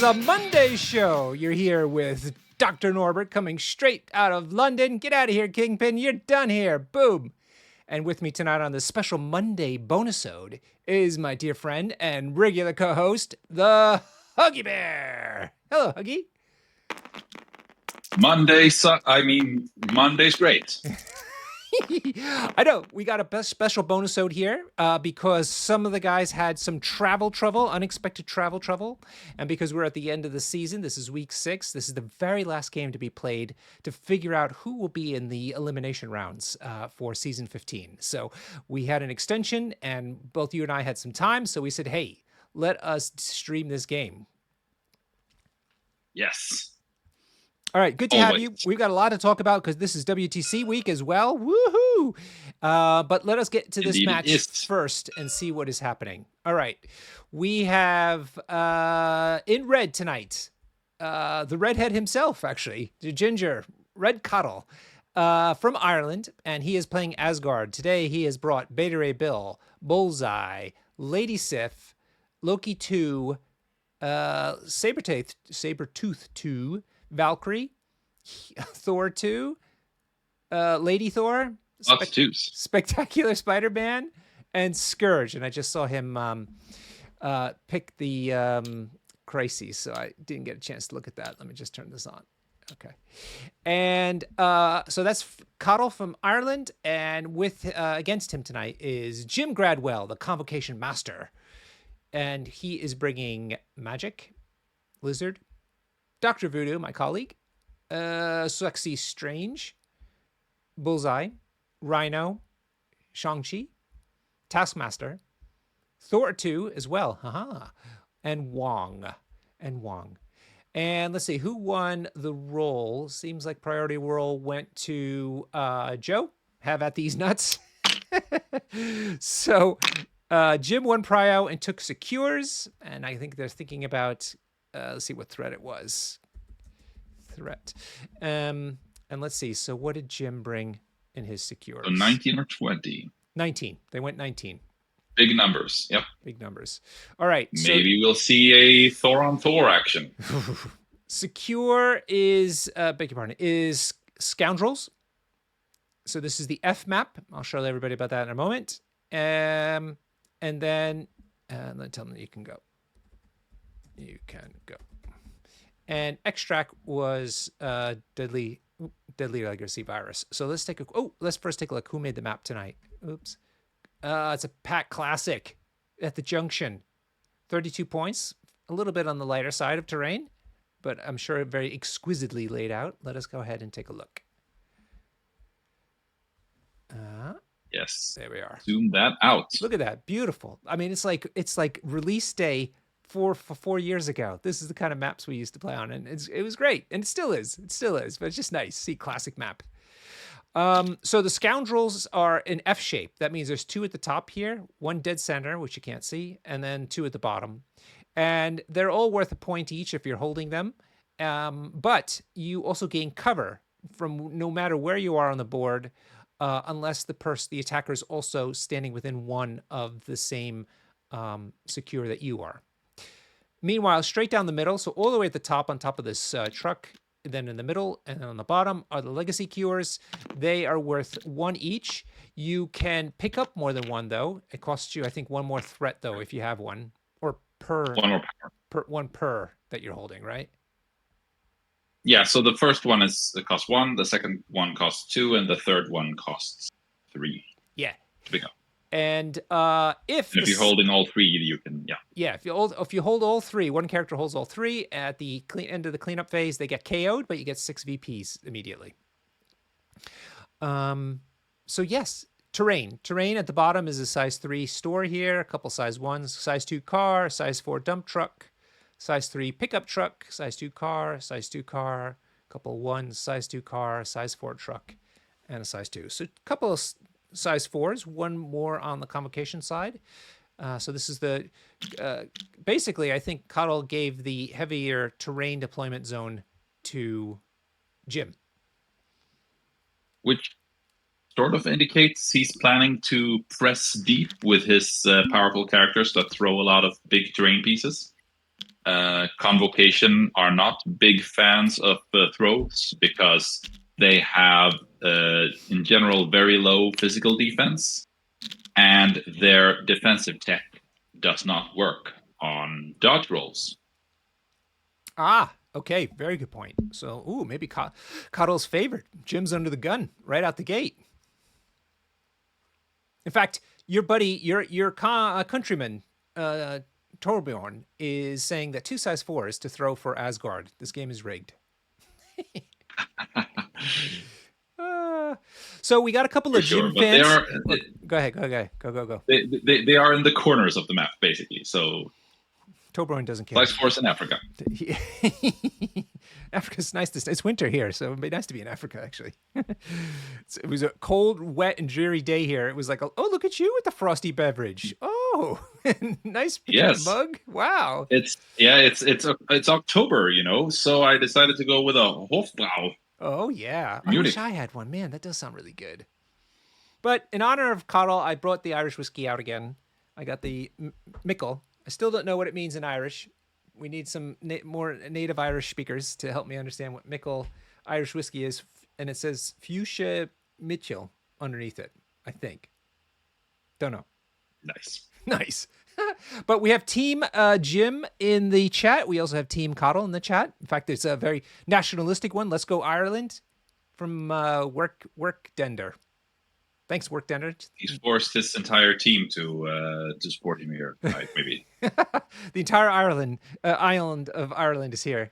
is a Monday show. You're here with Dr. Norbert coming straight out of London. Get out of here, Kingpin. You're done here. Boom. And with me tonight on this special Monday Bonisode is my dear friend and regular co-host, the Huggy Bear. Hello, Huggy. Monday's great. I know we got a special bonusode here because some of the guys had some travel trouble, unexpected travel trouble, and because we're at the end of the season, this is week 6. This is the very last game to be played to figure out who will be in the elimination rounds for season 15. So we had an extension, and both you and I had some time, so we said, "Hey, let us stream this game." Yes. All right, good to have you. We've got a lot to talk about because this is WTC week as well. Woohoo! But let us get to this match first and see what is happening. All right, we have in red tonight the redhead himself, actually, the ginger, Red Cathal from Ireland, and he is playing Asgard. Today he has brought Beta Ray Bill, Bullseye, Lady Sif, Loki 2, Sabretooth 2, Valkyrie, Thor 2, Lady Thor, Spectacular Spider-Man, and Scourge. And I just saw him pick the crises, so I didn't get a chance to look at that. Let me just turn this on. Okay. And so that's Cathal from Ireland, and with against him tonight is Jim Gradwell, the Convocation Master. And he is bringing Magic, Lizard, Dr. Voodoo, my colleague, Sexy Strange, Bullseye, Rhino, Shang-Chi, Taskmaster, Thor 2 as well, and Wong. And let's see, who won the role? Seems like priority role went to Joe. Have at these nuts. So Jim won Prio and took Secures, and I think they're thinking about... let's see what threat it was. And let's see. So what did Jim bring in his Secures? So 19 or 20? 19. They went 19. Big numbers. Yep. Big numbers. All right. Maybe we'll see a Thor on Thor action. Secure is, beg your pardon, is Scoundrels. So this is the F map. I'll show everybody about that in a moment. And then let's tell them that you can go. You can go. And Extract was Deadly Legacy Virus. So let's first take a look. Who made the map tonight? Oops. It's a Pack Classic at the Junction. 32 points. A little bit on the lighter side of terrain, but I'm sure very exquisitely laid out. Let us go ahead and take a look. Yes. There we are. Zoom that out. Look at that. Beautiful. I mean, it's like release day for 4 years ago. This is the kind of maps we used to play on, and it was great, and it still is, but it's just nice. See, classic map. So the Scoundrels are in F shape. That means there's 2 at the top here, 1 dead center, which you can't see, and then 2 at the bottom. And they're all worth a point each if you're holding them. But you also gain cover from no matter where you are on the board, unless the attacker is also standing within 1 of the same secure that you are. Meanwhile, straight down the middle, so all the way at the top, on top of this truck, then in the middle and then on the bottom are the legacy cures. They are worth 1 each. You can pick up more than 1, though. It costs you, I think, 1 more threat, though, if you have 1. Or per... 1 more power. One per that you're holding, right? Yeah, so the first one costs 1, the second one costs 2, and the third one costs 3. Yeah. To pick up. And if you're holding all 3, you can, if you hold all 3, one character holds all 3 at the end of the cleanup phase, they get KO'd, but you get 6 VPs immediately. So yes, terrain at the bottom is a size 3 store here, a couple size 1s, size 2 car, size 4 dump truck, size 3 pickup truck, size 2 car, a couple 1s, size 2 car, size 4 truck, and a size 2. So a couple of size 4s, 1 more on the Convocation side. So this is the, basically, I think Cathal gave the heavier terrain deployment zone to Jim. Which sort of indicates he's planning to press deep with his powerful characters that throw a lot of big terrain pieces. Convocation are not big fans of throws because they have, in general, very low physical defense, and their defensive tech does not work on dodge rolls. Ah, okay, very good point. So, maybe Cathal's favorite. Jim's under the gun right out the gate. In fact, your buddy, your countryman, Torbjorn, is saying that 2 size 4 is to throw for Asgard. This game is rigged. So we got a couple of Jim fans. Go ahead. Go. They are in the corners of the map, basically. So Torbjorn doesn't care. Size 4's in Africa. Africa's nice. It's winter here, so it'd be nice to be in Africa, actually. It was a cold, wet, and dreary day here. It was like, oh, look at you with the frosty beverage. Oh, nice mug. Wow. It's October, so I decided to go with a Hofbrau. Oh, yeah. I wish I had one. Man, that does sound really good. But in honor of Cathal, I brought the Irish whiskey out again. I got the Mickle. I still don't know what it means in Irish. We need some more native Irish speakers to help me understand what Mickle Irish whiskey is. And it says Fuchsia Mitchell underneath it, I think. Don't know. Nice. But we have Team Jim in the chat. We also have Team Cathal in the chat. In fact, it's a very nationalistic one. Let's go Ireland from Workdender. Thanks, Workdender. He's forced his entire team to support him here, right? Maybe. The entire island of Ireland is here.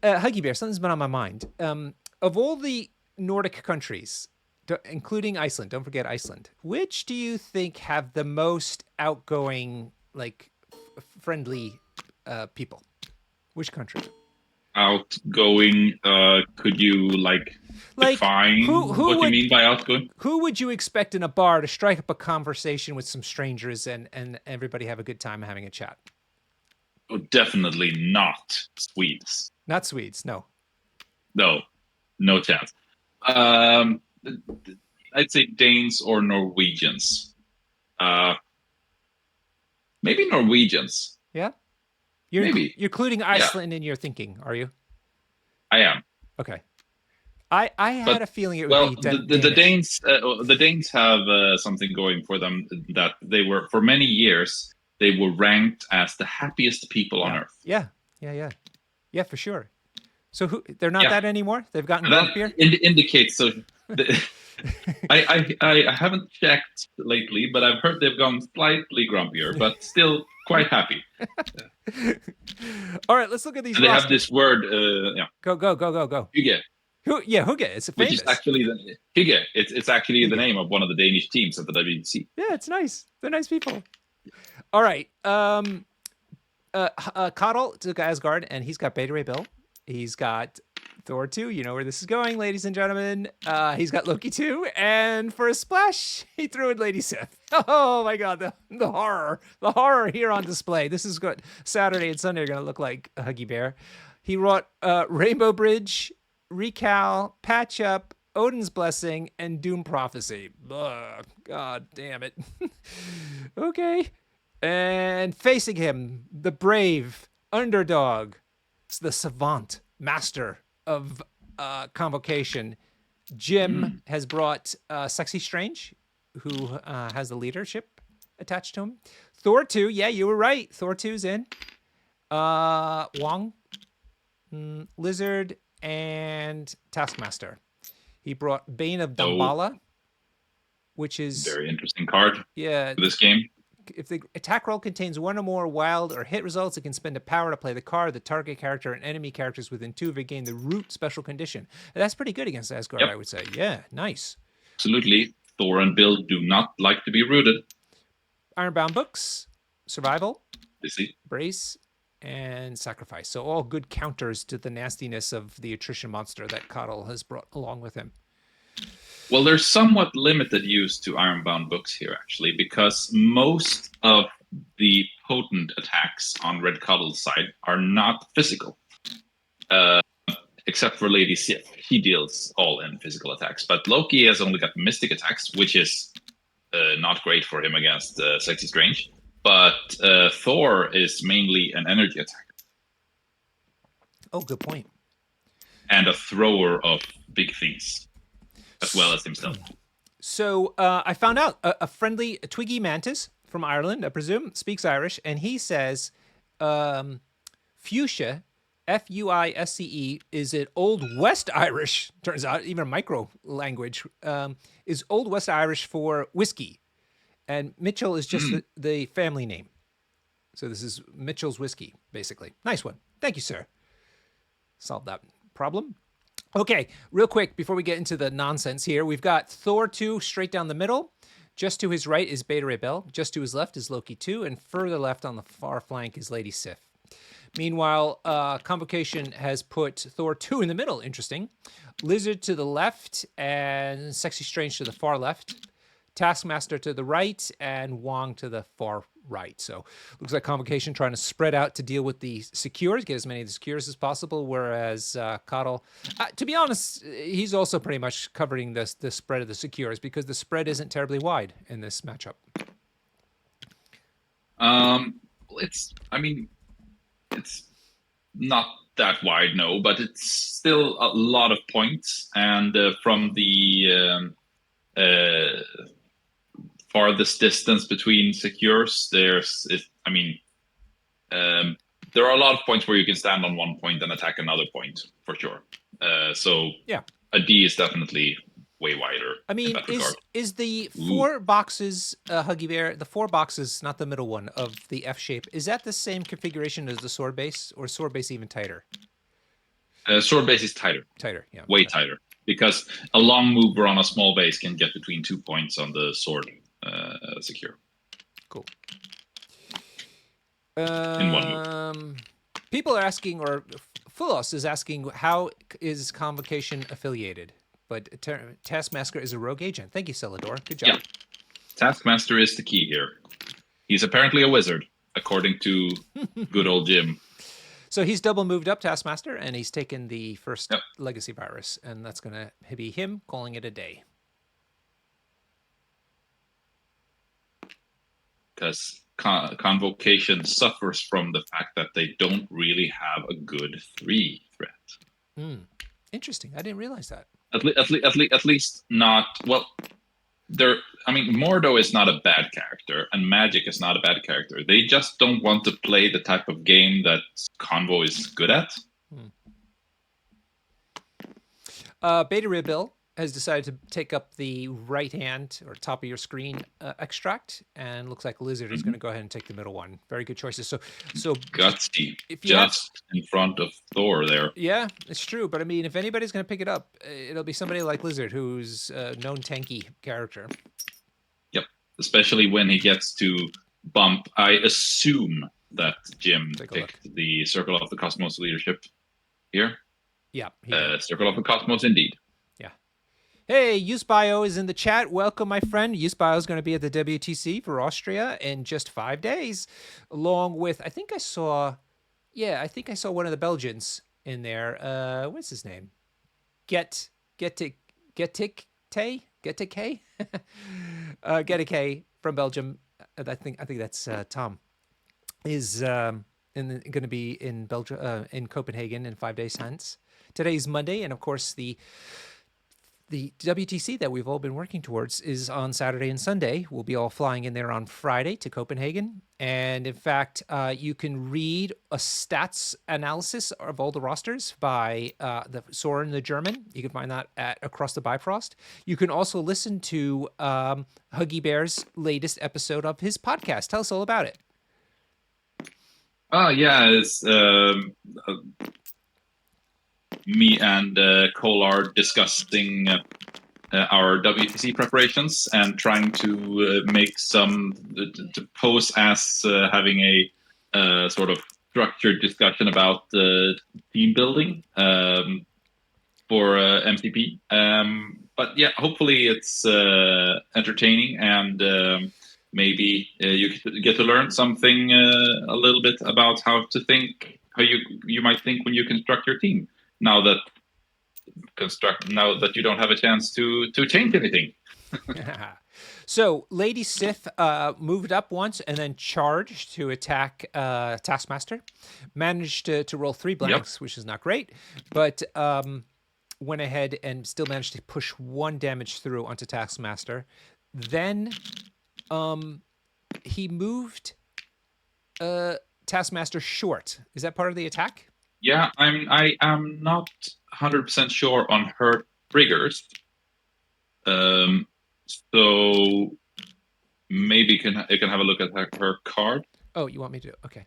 Huggy Bear, something's been on my mind. Of all the Nordic countries, including Iceland, don't forget Iceland, which do you think have the most outgoing, friendly people? Which country? Outgoing, could you define what you mean by outgoing? Who would you expect in a bar to strike up a conversation with some strangers and everybody have a good time having a chat? Oh, definitely not Swedes. Not Swedes, no. No chance. I'd say Danes or Norwegians. Maybe Norwegians. Yeah? You're including Iceland in your thinking, are you? I am. Okay. I had a feeling it would be the Danes. The Danes have something going for them that they were, for many years, they were ranked as the happiest people on Earth. Yeah, for sure. So they're not that anymore? They've gotten grumpier? Indicates so. I haven't checked lately, but I've heard they've gone slightly grumpier, but still quite happy. All right, let's look at these. They have this word. Go. Hygge. Hygge. It's famous. Which is actually Hygge. It's actually the name of one of the Danish teams at the WBC. Yeah, it's nice. They're nice people. All right. Cathal took Asgard, and he's got Beta Ray Bill. He's got Thor 2. You know where this is going, ladies and gentlemen. He's got Loki 2. And for a splash, he threw in Lady Sif. Oh, my God. The horror. The horror here on display. This is what Saturday and Sunday are going to look like, Huggy Bear. He wrote Rainbow Bridge, Recal, Patch Up, Odin's Blessing, and Doom Prophecy. Ugh, God damn it. Okay. And facing him, the brave underdog, the savant master of Convocation, Jim has brought Sexy Strange, who has the leadership attached to him. Thor 2, yeah, you were right. Thor 2's in. Wong, Lizard, and Taskmaster. He brought Bane of Damballa, which is very interesting card. Yeah, for this game. If the attack roll contains one or more wild or hit results, it can spend a power to play the card. The target character and enemy characters within 2 of it gain the root special condition. And that's pretty good against Asgard, I would say. Yeah, nice. Absolutely. Thor and Bill do not like to be rooted. Ironbound Books, Survival, Busy. Brace, and Sacrifice. So all good counters to the nastiness of the attrition monster that Cathal has brought along with him. Well, there's somewhat limited use to Ironbound Books here, actually, because most of the potent attacks on Red Cathal's side are not physical, except for Lady Sif. He deals all in physical attacks, but Loki has only got mystic attacks, which is not great for him against Sexy Strange. But Thor is mainly an energy attacker. Oh, good point. And a thrower of big things, as well as himself. So I found out a friendly Twiggy Mantis from Ireland, I presume, speaks Irish, and he says fuchsia, Fuisce, is an Old West Irish, turns out, even a micro language, is Old West Irish for whiskey. And Mitchell is just the family name. So this is Mitchell's whiskey, basically. Nice one. Thank you, sir. Solved that problem. Okay, real quick, before we get into the nonsense here, we've got Thor 2 straight down the middle. Just to his right is Beta Ray Bill. Just to his left is Loki 2. And further left on the far flank is Lady Sif. Meanwhile, Convocation has put Thor 2 in the middle. Interesting. Lizard to the left and Sexy Strange to the far left. Taskmaster to the right and Wong to the far right. So looks like Convocation trying to spread out to deal with the secures, get as many of the secures as possible, whereas Cathal, to be honest, he's also pretty much covering the spread of the secures because the spread isn't terribly wide in this matchup. It's not that wide, no, but it's still a lot of points. And from the farthest distance between secures, there are a lot of points where you can stand on one point and attack another point, for sure. So yeah, a D is definitely way wider. I mean, is the 4 boxes, Huggy Bear, the 4 boxes, not the middle one, of the F shape, is that the same configuration as the sword base, or sword base even tighter? Sword base is tighter. Tighter, yeah. Way tighter. Because a long mover on a small base can get between 2 points on the sword secure. Cool. In one move. People are asking, or Fulos is asking, how is Convocation affiliated? But Taskmaster is a rogue agent. Thank you, Celador. Good job. Yeah. Taskmaster is the key here. He's apparently a wizard, according to good old Jim. So he's double moved up Taskmaster, and he's taken the first legacy virus, and that's going to be him calling it a day. Because Convocation suffers from the fact that they don't really have a good 3 threat. Interesting. I didn't realize that. At least not, well, Mordo is not a bad character, and Magic is not a bad character. They just don't want to play the type of game that Convo is good at. Beta Ray Bill has decided to take up the right hand or top of your screen extract, and looks like Lizard is going to go ahead and take the middle one. Very good choices. So gutsy, just in front of Thor there. Yeah, it's true. But I mean, if anybody's going to pick it up, it'll be somebody like Lizard, who's a known tanky character. Yep, especially when he gets to bump. I assume that Jim picked the Circle of the Cosmos leadership here. Yeah, Circle of the Cosmos, indeed. Hey, UseBio is in the chat. Welcome, my friend. UseBio is going to be at the WTC for Austria in just 5 days, along with, I think I saw one of the Belgians in there. What's his name? Getike from Belgium. I think that's Tom. Is going to be in Belgium, in Copenhagen in 5 days hence. Today's Monday, and of course the WTC that we've all been working towards is on Saturday and Sunday. We'll be all flying in there on Friday to Copenhagen. And in fact, you can read a stats analysis of all the rosters by Soren the German. You can find that at Across the Bifrost. You can also listen to Huggy Bear's latest episode of his podcast. Tell us all about it. It's me and Cole are discussing our WTC preparations and trying to make some to pose as having a sort of structured discussion about team building for MCP. But yeah, hopefully it's entertaining, and maybe you get to learn something a little bit about how you might think when you construct your team. Now that you don't have a chance to change anything. So Lady Sif moved up once and then charged to attack Taskmaster. Managed to roll 3 blanks, which is not great, but went ahead and still managed to push 1 damage through onto Taskmaster. Then he moved Taskmaster short. Is that part of the attack? Yeah, I am not 100% sure on her triggers. So maybe you can have a look at her card. Oh, you want me to? Okay.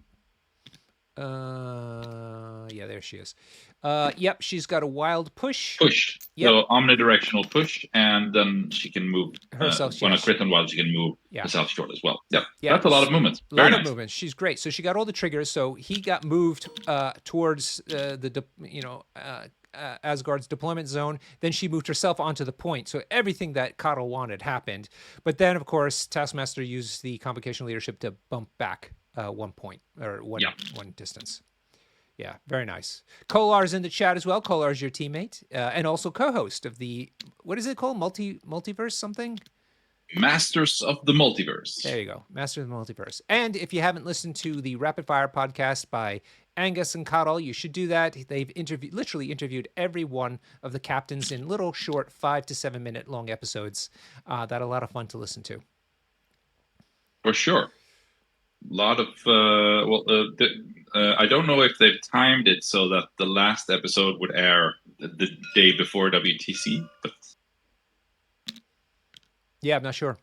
Yeah, there she is. Yep, she's got a wild push. Yep. So omnidirectional push, and then she can move herself. When a crit on wild, she can move herself short as well. Yep. That's a lot of movements. A lot of movements. She's great. So she got all the triggers. So he got moved towards Asgard's deployment zone. Then she moved herself onto the point. So everything that Cathal wanted happened. But then, of course, Taskmaster used the Convocation leadership to bump back 1 point or one distance. Yeah, very nice. Kolar's in the chat as well. Kolar's your teammate and also co-host of the, what is it called? Multiverse something? Masters of the Multiverse. There you go. Masters of the Multiverse. And if you haven't listened to the Rapid Fire podcast by Angus and Cathal, you should do that. They've literally interviewed every one of the captains in little short 5 to 7 minute long episodes. That are a lot of fun to listen to. For sure. A lot of I don't know if they've timed it so that the last episode would air the day before WTC, but yeah, I'm not sure,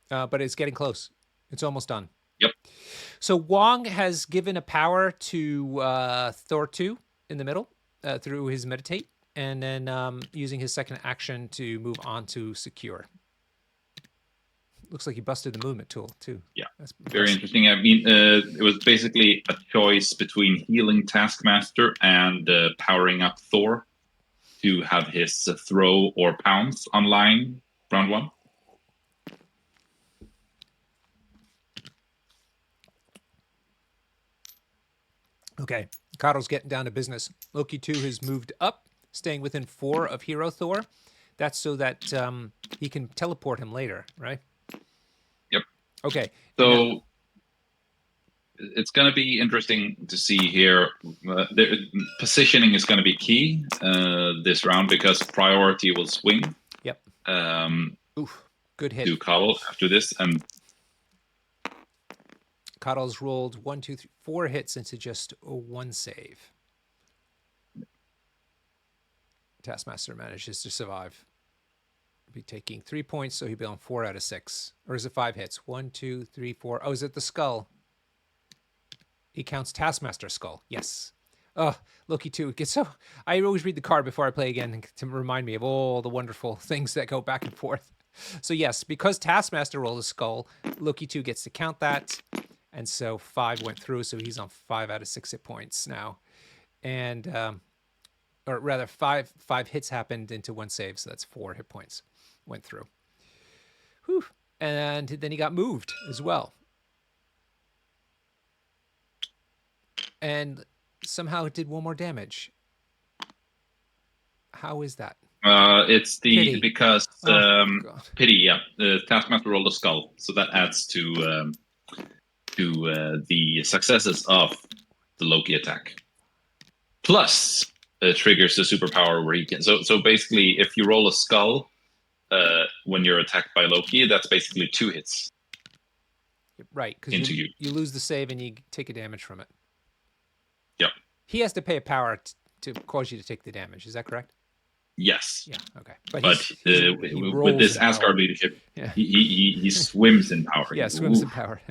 but it's getting close. It's almost done. Yep. So Wong has given a power to Thor 2 in the middle through his meditate, and then using his second action to move on to secure. Looks like he busted the movement tool too. Yeah, that's very interesting. I mean, it was basically a choice between healing Taskmaster and powering up Thor to have his throw or pounce online round 1. Okay, Cathal's getting down to business. Loki 2 has moved up, staying within 4 of Hero Thor. That's so that he can teleport him later, right? Yep. Okay. So it's going to be interesting to see here. The positioning is going to be key this round because priority will swing. Yep. Good hit. To Cathal after this, and Cathal's rolled 1, 2, 3, 4 hits into just 1 save. Taskmaster manages to survive. Be taking 3 points, so he'll be on 4 out of 6. Or is it 5 hits? 1, 2, 3, 4. Oh, is it the skull? He counts Taskmaster's skull. Yes. Oh, Loki 2 gets so. I always read the card before I play again to remind me of all the wonderful things that go back and forth. So yes, because Taskmaster rolled a skull, Loki 2 gets to count that. And so 5 went through, so he's on 5 out of 6 hit points now. And, or rather, 5 hits happened into 1 save, so that's 4 hit points went through. Whew. And then he got moved as well. And somehow it did 1 more damage. How is that? It's Pity. Because pity. Yeah, the Taskmaster rolled a skull, so that adds to the successes of the Loki attack. Plus, triggers the superpower where he can. So basically, if you roll a skull when you're attacked by Loki, that's basically 2 hits. Right, because you lose the save and you take a damage from it. Yep. He has to pay a power to cause you to take the damage. Is that correct? Yes. Yeah. Okay. But with this Asgard leadership, he swims in power. Yeah, swims in power.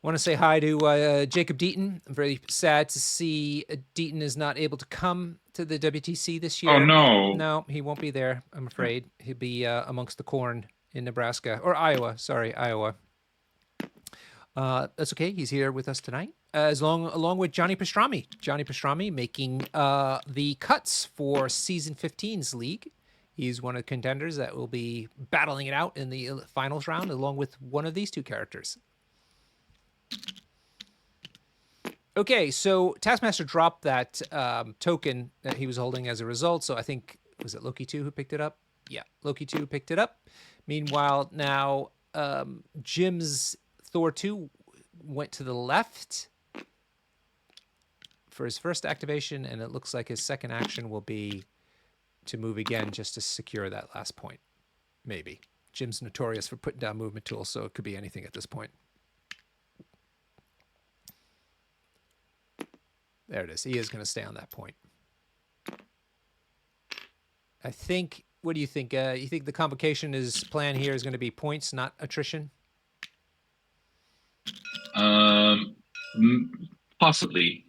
Want to say hi to Jacob Deaton. I'm very sad to see Deaton is not able to come to the WTC this year. Oh, no. No, he won't be there, I'm afraid. He'll be amongst the corn in Nebraska. Or Iowa. Sorry, Iowa. That's okay. He's here with us tonight, along with Johnny Pastrami. Johnny Pastrami making the cuts for Season 15's league. He's one of the contenders that will be battling it out in the finals round, along with one of these 2 characters. Okay, so Taskmaster dropped that token that he was holding as a result. So I think, was it Loki 2 who picked it up? Yeah, Loki 2 picked it up. Meanwhile, now Jim's Thor 2 went to the left for his first activation, and it looks like his second action will be to move again just to secure that last point. Maybe. Jim's notorious for putting down movement tools, so it could be anything at this point. There it is. He is going to stay on that point. I think, what do you think? You think the Convocation plan here is going to be points, not attrition? Possibly.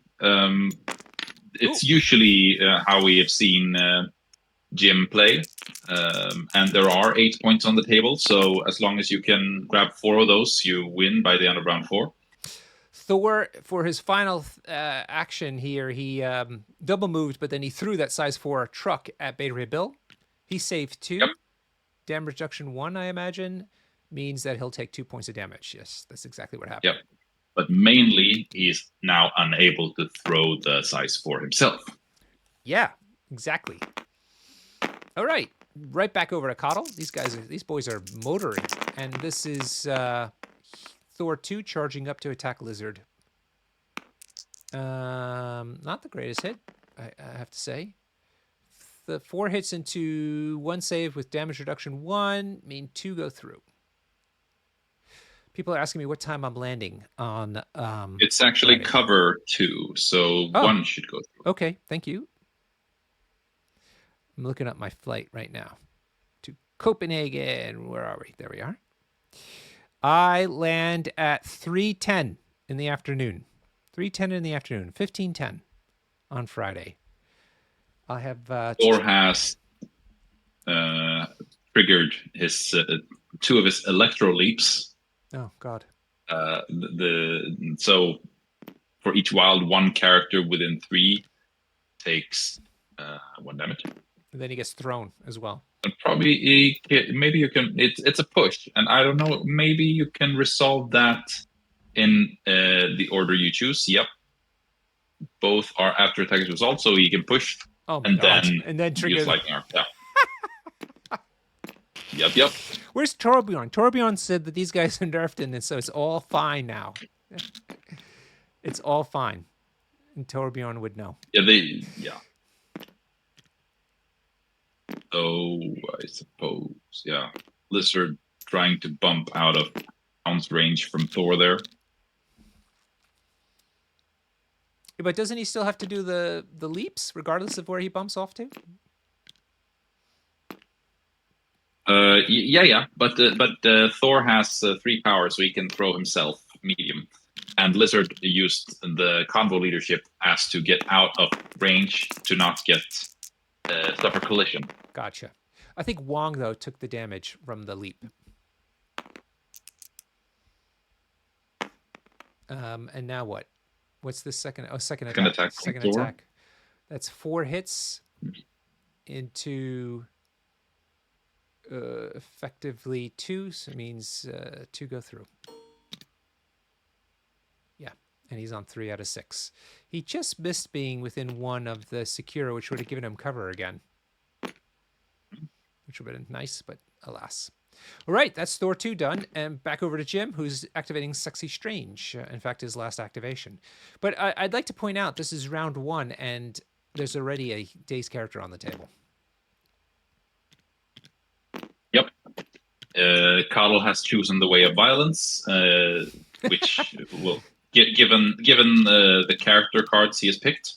It's usually how we have seen Jim play. And there are 8 points on the table. So as long as you can grab 4 of those, you win by the end of round 4. Thor, for his final action here, he double moved, but then he threw that size 4 truck at Beta Ray Bill. He saved 2. Yep. Damage reduction 1, I imagine, means that he'll take 2 points of damage. Yes, that's exactly what happened. Yep. But mainly, he's now unable to throw the size 4 himself. Yeah, exactly. All right. Right back over to Cathal. These boys are motoring. And this is Thor 2 charging up to attack Lizard. Not the greatest hit, I have to say. The 4 hits into 1 save with damage reduction 1 mean 2 go through. People are asking me what time I'm landing on. It's actually Friday. Cover 2, so 1 should go through. Okay, thank you. I'm looking up my flight right now to Copenhagen. Where are we? There we are. I land at 3:10 in the afternoon. 3:10 in the afternoon. 15:10 on Friday. I have. Thor has triggered his 2 of his electro leaps. Oh God. So for each wild, 1 character within 3 takes 1 damage. And then he gets thrown as well. And probably maybe you can. It's a push, and I don't know. Maybe you can resolve that in the order you choose. Yep. Both are after attack result, so you can push. Oh my God. And then trigger. Lightning arm. Yeah. Yep. Where's Torbjorn? Torbjorn said that these guys are nerfed, and so it's all fine now. It's all fine, and Torbjorn would know. Yeah. So I suppose, yeah, Lizard trying to bump out of bounce range from Thor there. But doesn't he still have to do the leaps regardless of where he bumps off to? Yeah. But Thor has 3 power, so he can throw himself medium. And Lizard used the convo leadership as to get out of range to not get suffer collision. Gotcha. I think Wong, though, took the damage from the leap. And now what? What's the second? Oh, second attack. Second attack. That's 4 hits into effectively 2. So it means 2 go through. Yeah. And he's on 3 out of 6. He just missed being within 1 of the Secure, which would have given him cover again. Which would have been nice, but alas. All right, that's Thor 2 done. And back over to Jim, who's activating Sexy Strange. In fact, his last activation. But I'd like to point out, this is round 1, and there's already a day's character on the table. Yep. Cathal has chosen the way of violence, which will, given the character cards he has picked.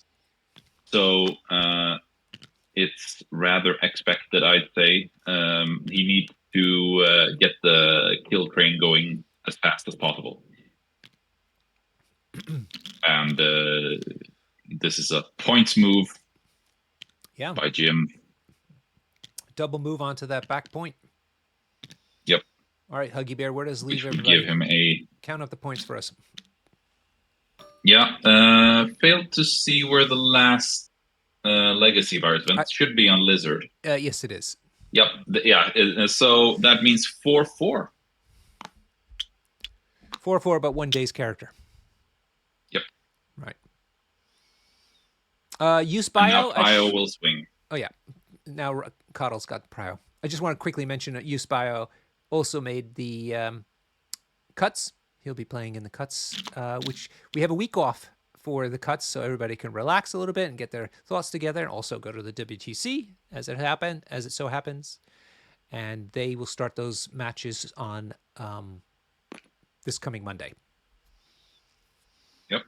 So it's rather expected, I'd say. He needs to get the kill train going as fast as possible. And this is a points move by Jim. Double move onto that back point. Yep. All right, Huggy Bear, where does leave everybody? Give him a... Count up the points for us. Yeah. Failed to see where the last legacy virus went. Should be on Lizard. Yes, it is. Yep. So that means 4-4. 4-4, but 1 day's character. Yep. Right. Use bio. And now Prio will swing. Oh, yeah. Now Caudle's got Prio. I just want to quickly mention that Usbio also made the cuts. He'll be playing in the cuts, which we have a week off for the cuts, so everybody can relax a little bit and get their thoughts together, and also go to the WTC as it so happens. And they will start those matches on this coming Monday. Yep.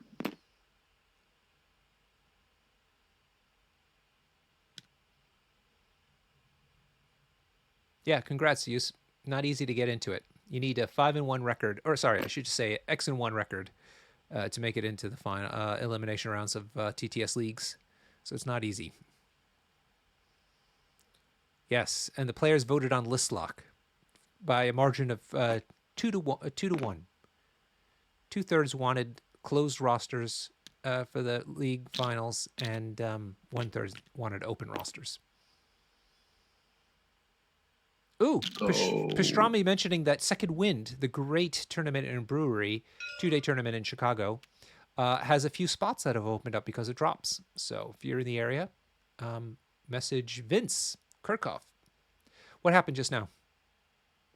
Yeah, congrats, Yus. Not easy to get into it. You need a 5-1 record, or sorry, I should just say X-1 record to make it into the final elimination rounds of TTS leagues. So it's not easy. Yes, and the players voted on list lock by a margin of 2 to 1. 2/3 wanted closed rosters for the league finals, and 1/3 wanted open rosters. Ooh, Pastrami mentioning that Second Wind, the great tournament in brewery, 2-day tournament in Chicago, has a few spots that have opened up because of drops. So if you're in the area, message Vince Kirchhoff. What happened just now?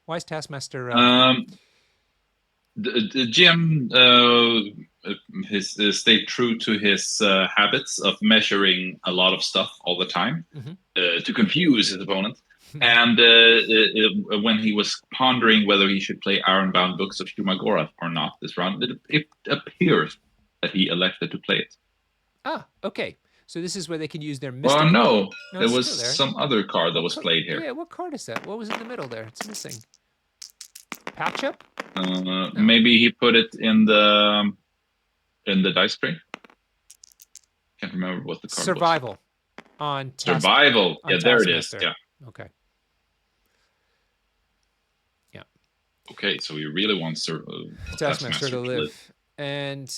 Why is Taskmaster... the GM stayed true to his habits of measuring a lot of stuff all the time to confuse his opponent. And when he was pondering whether he should play Ironbound Books of Shumagorath or not this round, it appears that he elected to play it. Ah, okay. So this is where they can use their mystic... Well, no, there was some other card that was played here. Yeah, what card is that? What was in the middle there? It's missing. Patch up? No. Maybe he put it in the dice tray. Can't remember what the card Survival. was. On Survival. Yeah, there it is. Yeah. Okay. Yeah. Okay, so he really wants Taskmaster to live. And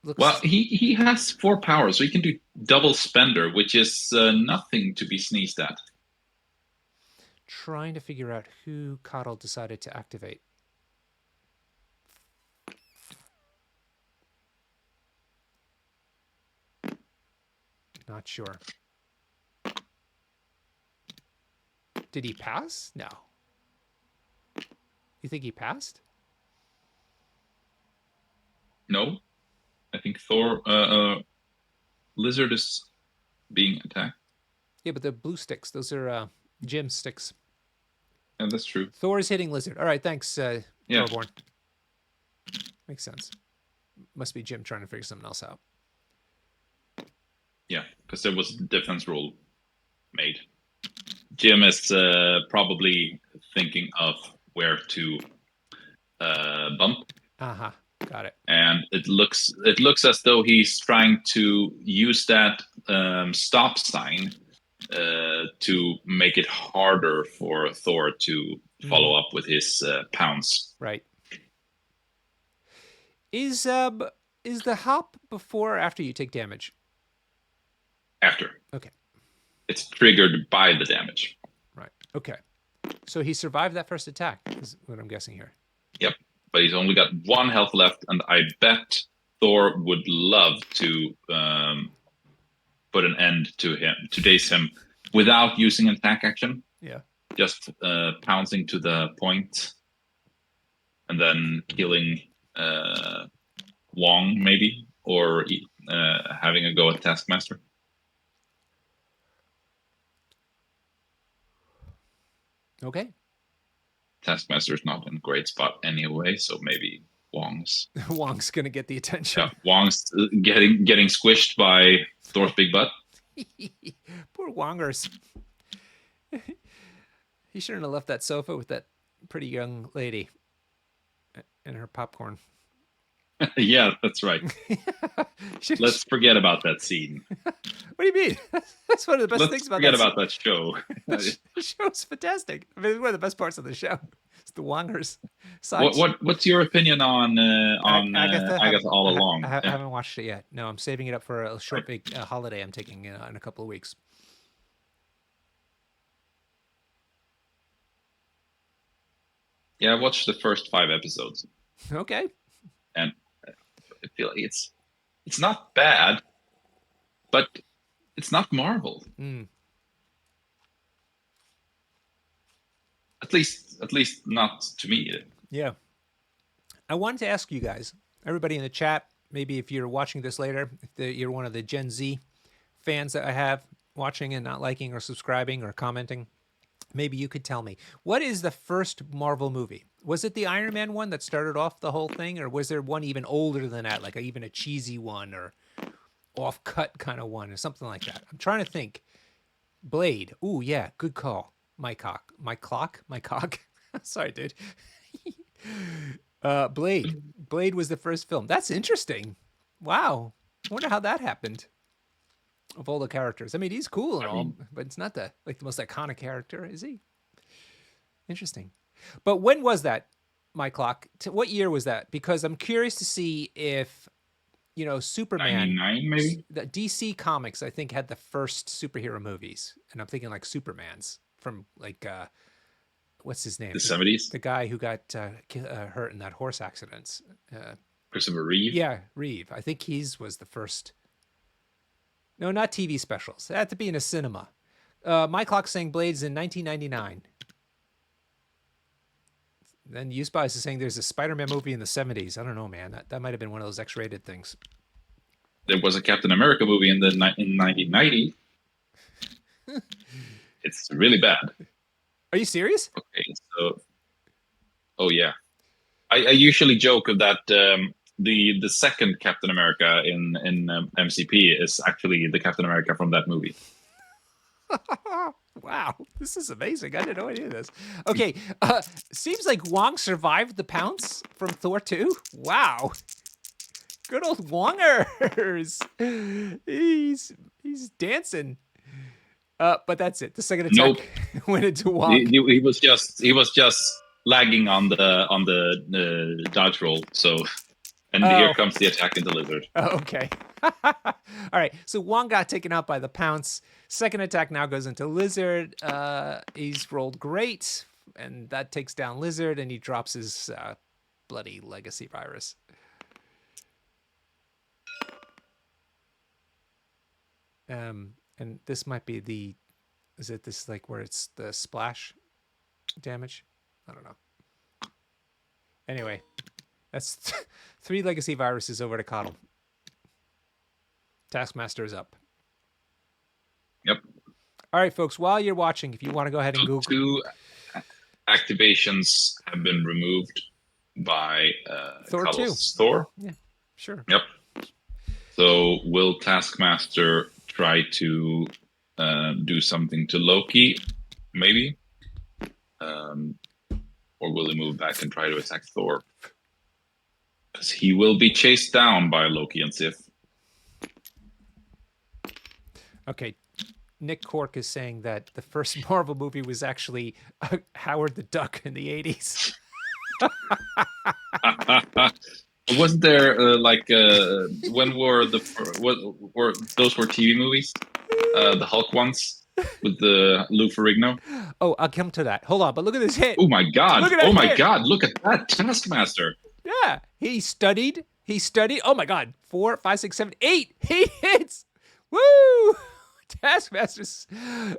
looks... Well, he has 4 power, so he can do double spender, which is nothing to be sneezed at. Trying to figure out who Cathal decided to activate. Not sure. Did he pass? No. You think he passed? No. I think Thor... Lizard is being attacked. Yeah, but the blue sticks, those are Jim sticks. Yeah, that's true. Thor is hitting Lizard. All right, thanks, Thorborn. Makes sense. Must be Jim trying to figure something else out. Yeah, because there was a defense rule made. Jim is probably thinking of where to bump. Got it. And it looks as though he's trying to use that stop sign to make it harder for Thor to follow up with his pounce. Right. Is the hop before or after you take damage? After. Okay. It's triggered by the damage. Right. Okay. So he survived that first attack, is what I'm guessing here. Yep. But he's only got 1 health left, and I bet Thor would love to put an end to him, to daze him, without using an attack action. Yeah. Just pouncing to the point, and then killing Wong, maybe, or having a go at Taskmaster. Okay. Taskmaster's not in a great spot anyway, so maybe Wong's. Wong's gonna get the attention. Yeah, Wong's getting squished by Thor's big butt. Poor Wongers. He shouldn't have left that sofa with that pretty young lady and her popcorn. Yeah, that's right. Let's forget about that scene. What do you mean? That's one of the best things about that. Forget about that show. The show's fantastic. I mean, it's one of the best parts of the show. It's the Wongers. What's your opinion on Agatha all along? I haven't watched it yet. No, I'm saving it up for a short big holiday I'm taking in a couple of weeks. Yeah, I watched the first 5 episodes. Okay. And I feel like it's not bad, but it's not Marvel. At least not to me. Yeah. I wanted to ask you guys, everybody in the chat, maybe if you're watching this later, if you're one of the Gen Z fans that I have watching and not liking or subscribing or commenting, maybe you could tell me, what is the first Marvel movie? Was it the Iron Man one that started off the whole thing, or was there one even older than that, like even a cheesy one or off-cut kind of one or something like that? I'm trying to think. Blade. Ooh, yeah, good call. My cock. Sorry, dude. Blade. Blade was the first film. That's interesting. Wow. I wonder how that happened. Of all the characters, I mean, he's cool and all, but it's not the most iconic character, is he? Interesting. But when was that, my clock? What year was that? Because I'm curious to see if, Superman. 99, maybe? The DC Comics, I think, had the first superhero movies, and I'm thinking like Superman's from what's his name? The 70s. The guy who got hurt in that horse accident. Christopher Reeve. Yeah, Reeve. I think his was the first. No, not TV specials. It had to be in a cinema. My clock's saying Blade's in 1999. Then U-Spice is saying there's a Spider-Man movie in the 70s. I don't know, man. That might have been one of those X-rated things. There was a Captain America movie in 1990. It's really bad. Are you serious? Okay, so... Oh, yeah. I usually joke that the second Captain America in MCP is actually the Captain America from that movie. Wow, this is amazing. I didn't know any of this. Okay, seems like Wong survived the pounce from Thor 2. Wow. Good old Wongers. He's dancing. But that's it. The second attack went into Wong. He was just lagging on the dodge roll. So, and here comes the attack into Lizard. Oh, okay. All right. So Wong got taken out by the pounce. Second attack now goes into Lizard. He's rolled great, and that takes down Lizard, and he drops his bloody legacy virus. And this might be is it this like where it's the splash damage? I don't know. Anyway, that's 3 legacy viruses over to Cathal. Taskmaster is up. Yep. All right, folks, while you're watching, if you want to go ahead and Google. 2 activations have been removed by Thor 2. Thor. Yeah, sure. Yep. So will Taskmaster try to do something to Loki, maybe? Or will he move back and try to attack Thor? Because he will be chased down by Loki and Sif. Okay. Nick Cork is saying that the first Marvel movie was actually Howard the Duck in the 80s. Wasn't there when were those were TV movies? The Hulk ones with the Lou Ferrigno. Oh, I'll come to that. Hold on, but look at this hit. Oh my God! Hit. God! Look at that Taskmaster. Yeah, he studied. Oh my God! 4, 5, 6, 7, 8. 8 hits. Woo! Taskmaster's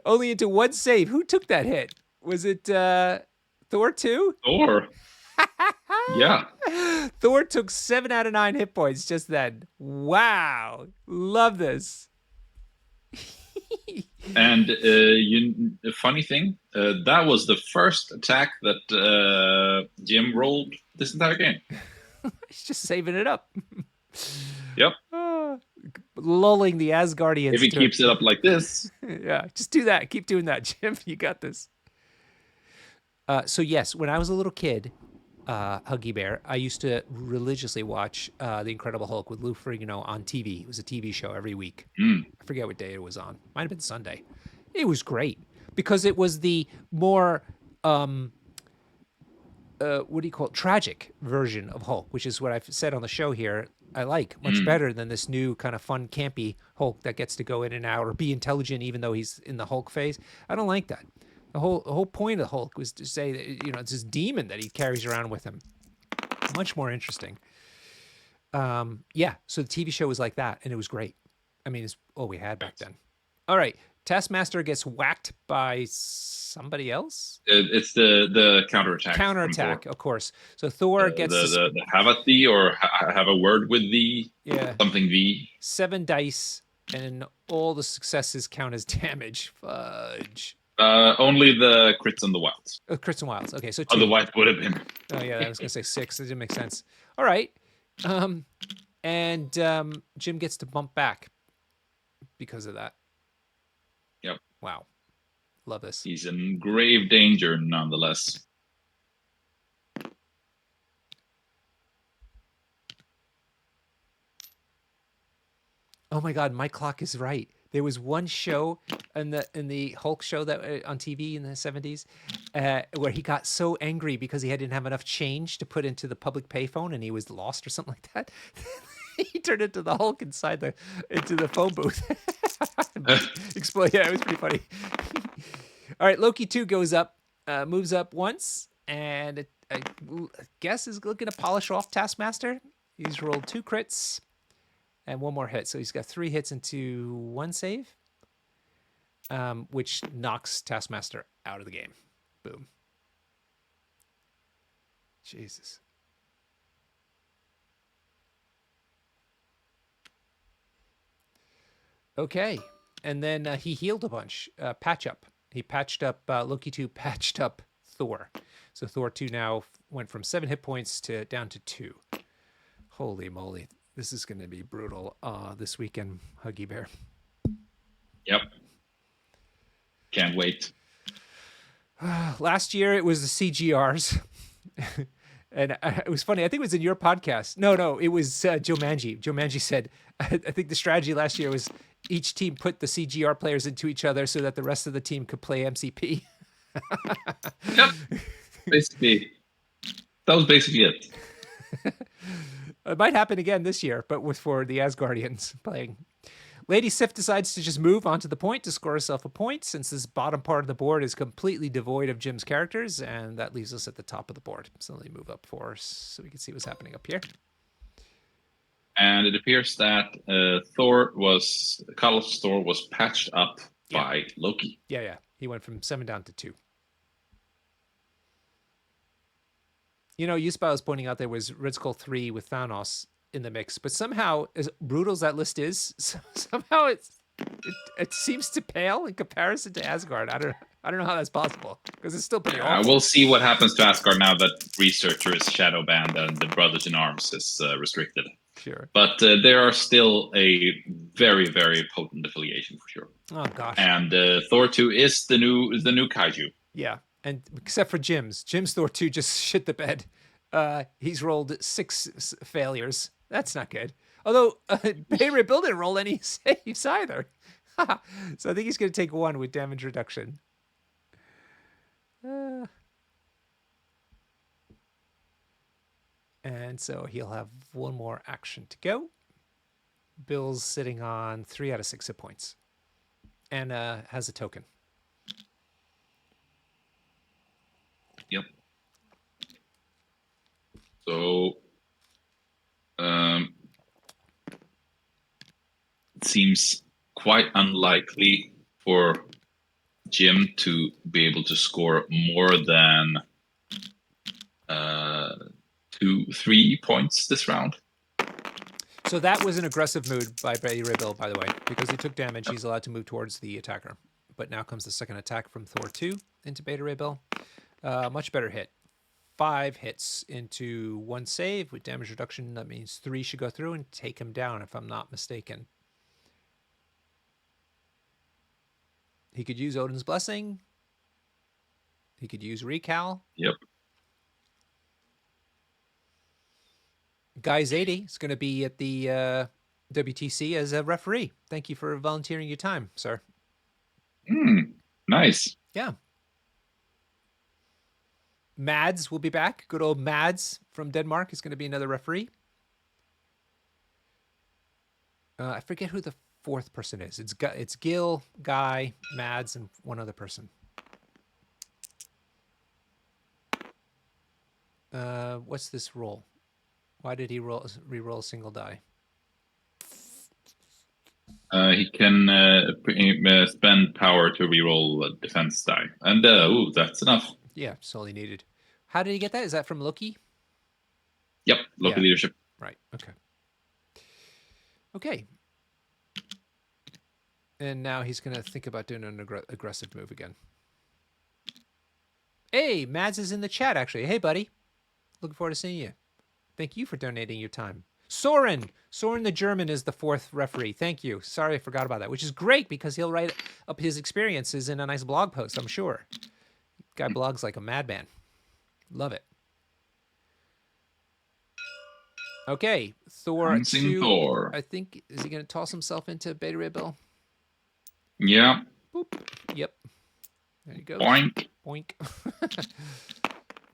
only into 1 save. Who took that hit? Was it Thor 2? Thor. Yeah. Thor took 7 out of 9 hit points just then. Wow. Love this. And the funny thing, that was the first attack that Jim rolled this entire game. He's just saving it up. Yep. Lulling the Asgardians. If he keeps it up like this. Yeah, just do that. Keep doing that, Jim. You got this. So yes, when I was a little kid, Huggy Bear, I used to religiously watch The Incredible Hulk with Lou Ferrigno on TV. It was a TV show every week. I forget what day it was on. Might have been Sunday. It was great because it was the more what do you call it? Tragic version of Hulk, which is what I've said on the show here. I like much better than this new kind of fun, campy Hulk that gets to go in and out or be intelligent even though he's in the Hulk phase. I don't like that. The whole point of the Hulk was to say that, it's this demon that he carries around with him. Much more interesting. Yeah, so the TV show was like that, and it was great. I mean, it's all we had back then. All right, Taskmaster gets whacked by somebody else. It's the counterattack. Counterattack, of course. So Thor gets the have at thee or have a word with thee. Yeah. Something thee. 7 dice, and all the successes count as damage. Fudge. Only the crits and the wilds. Crits and wilds. Okay, so 2. Oh, the wild would have been. Oh yeah, I was gonna say 6. It didn't make sense. All right. And Jim gets to bump back because of that. Yep. Wow. Love this. He's in grave danger nonetheless. Oh my God, my clock is right. There was one show in the Hulk show that on TV in the 70s where he got so angry because he didn't have enough change to put into the public payphone and he was lost or something like that. He turned into the Hulk into the phone booth. Explode. Yeah, it was pretty funny. All right, Loki 2 goes up, moves up once, and I guess is looking to polish off Taskmaster. He's rolled 2 crits. And 1 more hit. So he's got 3 hits into 1 save, which knocks Taskmaster out of the game. Boom. Jesus. Okay. And then he healed a bunch. Patch up. He patched up, Loki 2 patched up Thor. So Thor 2 now went from 7 hit points down to 2. Holy moly. This is going to be brutal this weekend, Huggy Bear. Yep. Can't wait. Last year, it was the CGRs. And it was funny. I think it was in your podcast. No, it was Joe Manji. Joe Manji said, I think the strategy last year was each team put the CGR players into each other so that the rest of the team could play MCP. Yep. Basically. That was basically it. It might happen again this year, but for the Asgardians playing. Lady Sif decides to just move onto the point to score herself a point since this bottom part of the board is completely devoid of Jim's characters, and that leaves us at the top of the board. So they move up for us so we can see what's happening up here. And it appears that Cathal Thor was patched up by Loki. Yeah. He went from 7 down to 2. You know, Yuspa was pointing out there was Red Skull 3 with Thanos in the mix, but somehow, as brutal as that list is, somehow it seems to pale in comparison to Asgard. I don't know how that's possible because it's still pretty awful. We'll see what happens to Asgard now that Researcher is shadow banned and the Brothers in Arms is restricted. Sure, but there are still a very, very potent affiliation for sure. Oh gosh! And Thor 2 is the new kaiju. Yeah. And except for Jim's Thor 2 just shit the bed. He's rolled 6 failures. That's not good. Although Bay Bill didn't roll any saves either. So I think he's going to take 1 with damage reduction. And so he'll have 1 more action to go. Bill's sitting on 3 out of 6 hit points. And has a token. Yep. So, it seems quite unlikely for Jim to be able to score more than 2-3 points this round. So that was an aggressive move by Bay Bill, by the way, because he took damage. He's allowed to move towards the attacker. But now comes the second attack from Thor 2 into Beta Ray Bill. Much better hit. 5 hits into 1 save with damage reduction. That means 3 should go through and take him down, if I'm not mistaken. He could use Odin's Blessing. He could use Recal. Yep. Guy Zadie is going to be at the WTC as a referee. Thank you for volunteering your time, sir. Nice. Yeah. Mads will be back. Good old Mads from Denmark is going to be another referee. I forget who the 4th person is. It's Gil, Guy, Mads, and 1 other person. What's this roll? Why did he re-roll a single die? He can spend power to reroll a defense die. And, ooh, that's enough. Yeah, that's all he needed. How did he get that? Is that from Loki? Yep, local leadership. Right, okay. Okay. And now he's going to think about doing an aggressive move again. Hey, Mads is in the chat, actually. Hey, buddy. Looking forward to seeing you. Thank you for donating your time. Soren the German is the 4th referee. Thank you. Sorry, I forgot about that, which is great because he'll write up his experiences in a nice blog post, I'm sure. Guy blogs like a madman. Love it. Okay, Thor 2. Thor. I think, is he going to toss himself into Beta Ray Bill? Yeah. Boop. Yep. There you go. Boink. Boink.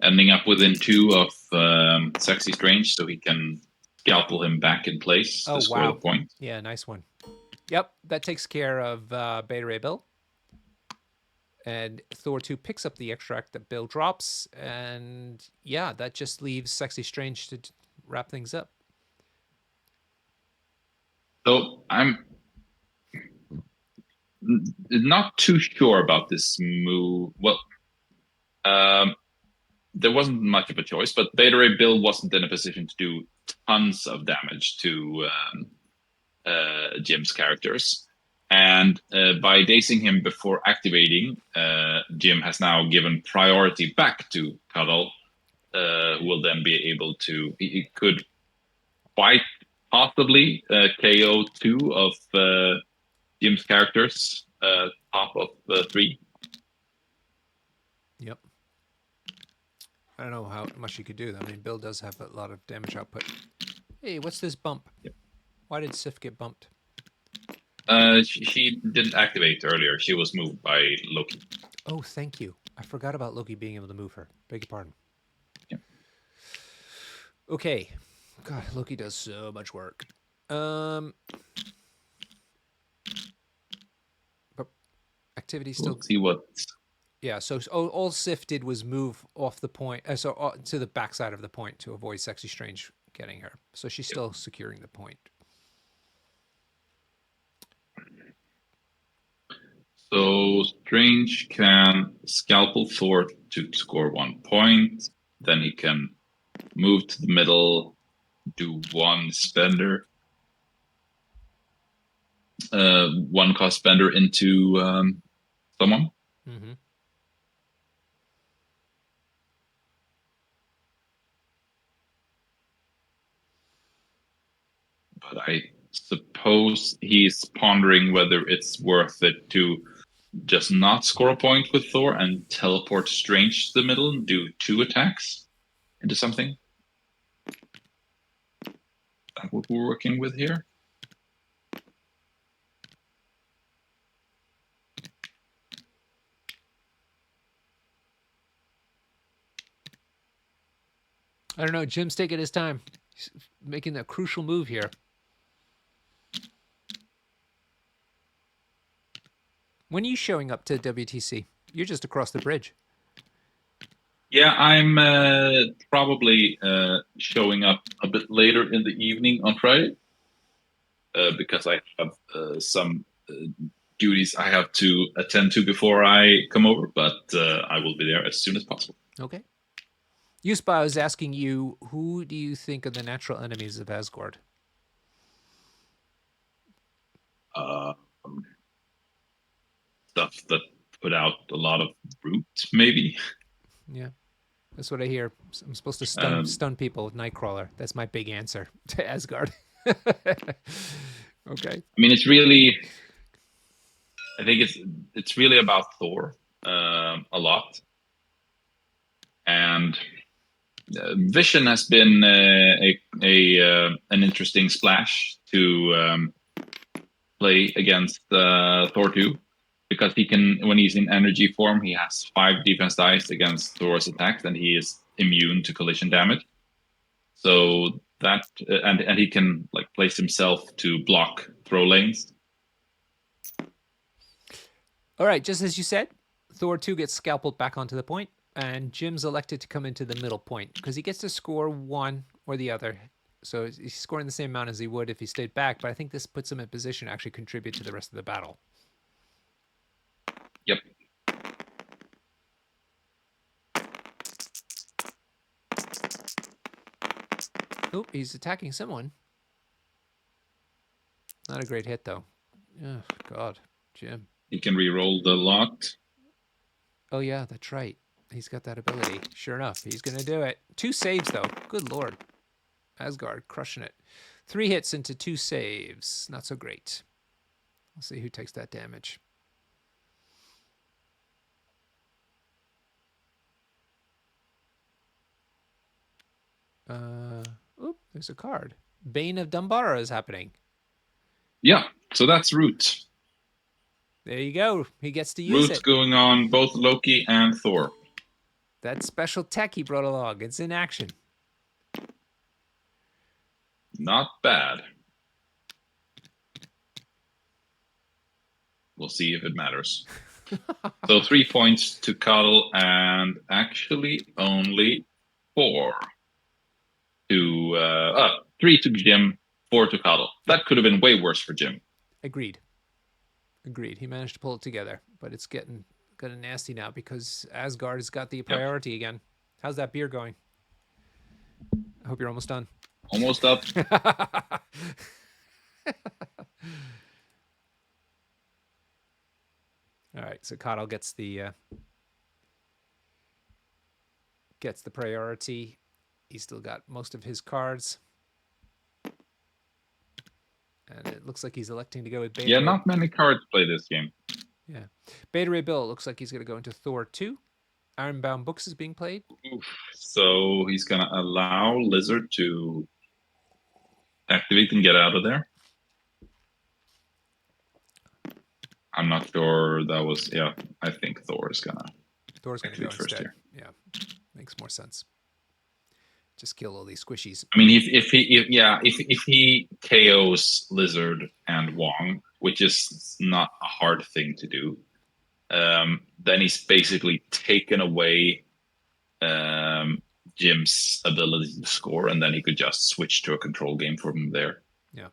Ending up within 2 of Sexy Strange, so he can scalpel him back in place to score the point. Yeah, nice one. Yep, that takes care of Beta Ray Bill. And Thor 2 picks up the extract that Bill drops. And yeah, that just leaves Sexy Strange to wrap things up. So I'm not too sure about this move. Well, there wasn't much of a choice, but Beta Ray Bill wasn't in a position to do tons of damage to Jim's characters. And by dazing him before activating, Jim has now given priority back to Cathal, who will then be able to... He could quite possibly KO 2 of Jim's characters, top of 3. Yep. I don't know how much you could do. I mean, Bill does have a lot of damage output. Hey, what's this bump? Yep. Why did Sif get bumped? She didn't activate earlier. She was moved by Loki. Oh, thank you. I forgot about Loki being able to move her. Beg your pardon. Yep. Okay. God, Loki does so much work. But activity still... Let's see what... Yeah, so all Sif did was move off the point, to the backside of the point to avoid Sexy Strange getting her. So she's still securing the point. So Strange can scalpel Thor to score 1 point. Then he can move to the middle, do 1 spender. 1 cost spender into someone. Mm-hmm. But I suppose he's pondering whether it's worth it to just not score a point with Thor and teleport Strange to the middle and do 2 attacks into something. Is that what we're working with here? I don't know. Jim's taking his time. He's making a crucial move here. When are you showing up to WTC? You're just across the bridge. Yeah, I'm probably showing up a bit later in the evening on Friday because I have some duties I have to attend to before I come over, but I will be there as soon as possible. Okay. Yuspa, I was asking you, who do you think are the natural enemies of Asgard? Stuff that put out a lot of root, maybe. Yeah, that's what I hear. I'm supposed to stun people with Nightcrawler. That's my big answer to Asgard. Okay. I mean, it's really... I think it's really about Thor a lot. And Vision has been an interesting splash to play against Thor 2, because he can, when he's in energy form, he has 5 defense dice against Thor's attacks, and he is immune to collision damage. So that and he can like place himself to block throw lanes. All right, just as you said, Thor 2 gets scalpeled back onto the point, and Jim's elected to come into the middle point because he gets to score 1 or the other. So he's scoring the same amount as he would if he stayed back, but I think this puts him in position to actually contribute to the rest of the battle. Yep. Oh, he's attacking someone. Not a great hit, though. Oh, God, Jim. He can re-roll the lot. Oh, yeah, that's right. He's got that ability. Sure enough, he's going to do it. 2 saves, though. Good Lord. Asgard crushing it. 3 hits into 2 saves. Not so great. Let's see who takes that damage. Oop, there's a card. Bane of Dumbara is happening. Yeah, so that's Root. There you go. He gets to use Root's it. going on both Loki and Thor. That special tech he brought along. It's in action. Not bad. We'll see if it matters. So 3 points to Cathal, and actually only 4 to 3 to Jim, 4 to Cathal. That could have been way worse for Jim. Agreed. He managed to pull it together, but it's getting kind of nasty now because Asgard has got the priority again. How's that beer going? I hope you're almost done. Almost up. All right, so Cathal gets the priority. He's still got most of his cards. And it looks like he's electing to go with Beta. Yeah, not many cards play this game. Yeah. Beta Ray Bill looks like he's going to go into Thor 2. Ironbound Books is being played. Oof. So he's going to allow Lizard to activate and get out of there. I'm not sure that was... Yeah, I think Thor's going to go first instead. here. Yeah, makes more sense. Just kill all these squishies. I mean, if he KOs Lizard and Wong, which is not a hard thing to do, then he's basically taken away Jim's ability to score, and then he could just switch to a control game from there. Yeah.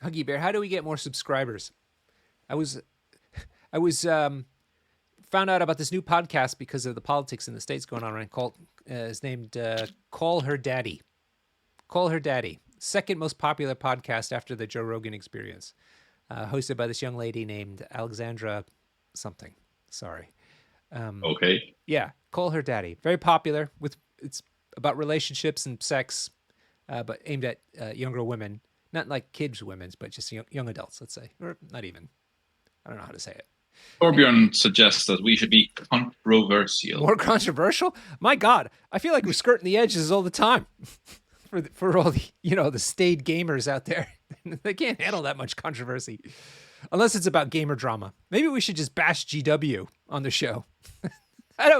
Huggy Bear, how do we get more subscribers? I was found out about this new podcast because of the politics in the States going on right called is named Call Her Daddy. Call Her Daddy. Second most popular podcast after the Joe Rogan Experience. Hosted by this young lady named Alexandra something. Sorry. Okay. Yeah, Call Her Daddy. Very popular. It's about relationships and sex, but aimed at younger women. Not like kids' women, but just young adults, let's say. Or not even. I don't know how to say it. Torbjorn suggests that we should be controversial. More controversial? My God, I feel like we're skirting the edges all the time. For all the the staid gamers out there, they can't handle that much controversy, unless it's about gamer drama. Maybe we should just bash GW on the show. That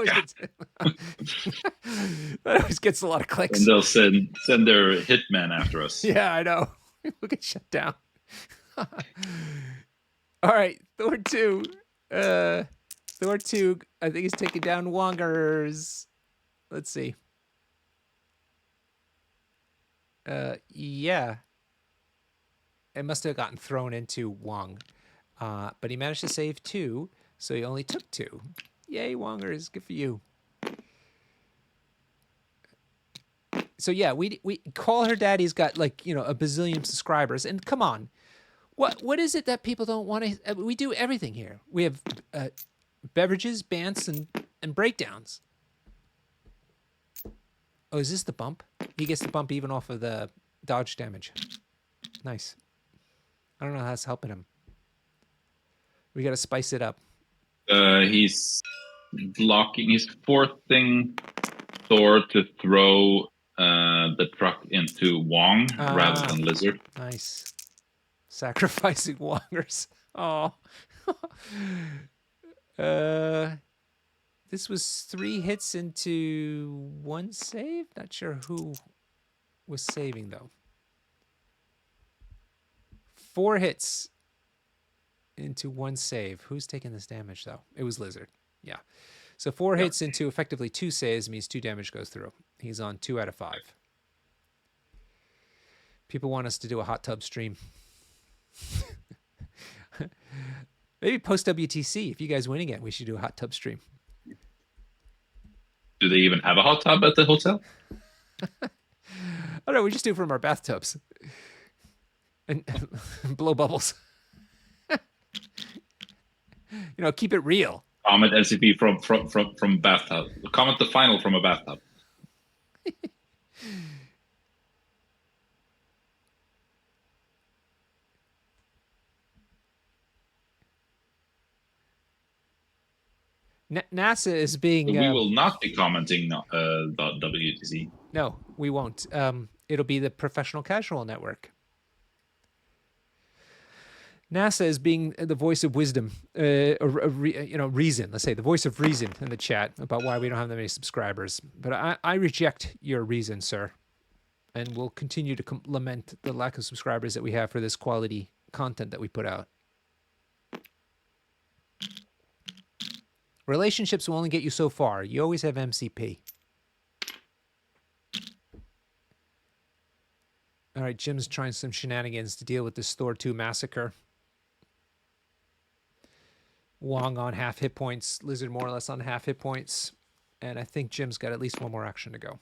always gets a lot of clicks. And they'll send their hitman after us. Yeah, I know. We'll get shut down. All right, Thor 2. Thor 2, I think he's taking down Wongers. Let's see. Yeah. It must have gotten thrown into Wong. But he managed to save 2, so he only took 2. Yay, Wongers. Good for you. So yeah, we Call Her Daddy's got a bazillion subscribers, and come on, what is it that people don't want to? We do everything here. We have beverages, bants, and breakdowns. Oh, is this the bump? He gets the bump even off of the dodge damage. Nice. I don't know how that's helping him. We got to spice it up. He's blocking. He's forcing Thor to throw the truck into Wong rather than Lizard. Nice. Sacrificing Wongers. Oh. This was 3 hits into 1 save. Not sure who was saving though. 4 hits into 1 save. Who's taking this damage, though? It was Lizard. Yeah. So 4 hits into effectively 2 saves means 2 damage goes through. He's on 2 out of 5. People want us to do a hot tub stream. Maybe post WTC. If you guys win again, we should do a hot tub stream. Do they even have a hot tub at the hotel? I don't know. We just do it from our bathtubs and blow bubbles. Keep it real. Comment MCP from bathtub. Comment the final from a bathtub. NASA is being... we will not be commenting about WTC. No, we won't. It'll be the Professional Casual Network. NASA is being the voice of wisdom, reason. Let's say the voice of reason in the chat about why we don't have that many subscribers. But I reject your reason, sir, and we'll continue to lament the lack of subscribers that we have for this quality content that we put out. Relationships will only get you so far. You always have MCP. All right, Jim's trying some shenanigans to deal with this Thor 2 massacre. Wong on half hit points, Lizard more or less on half hit points, and I think Jim's got at least 1 more action to go.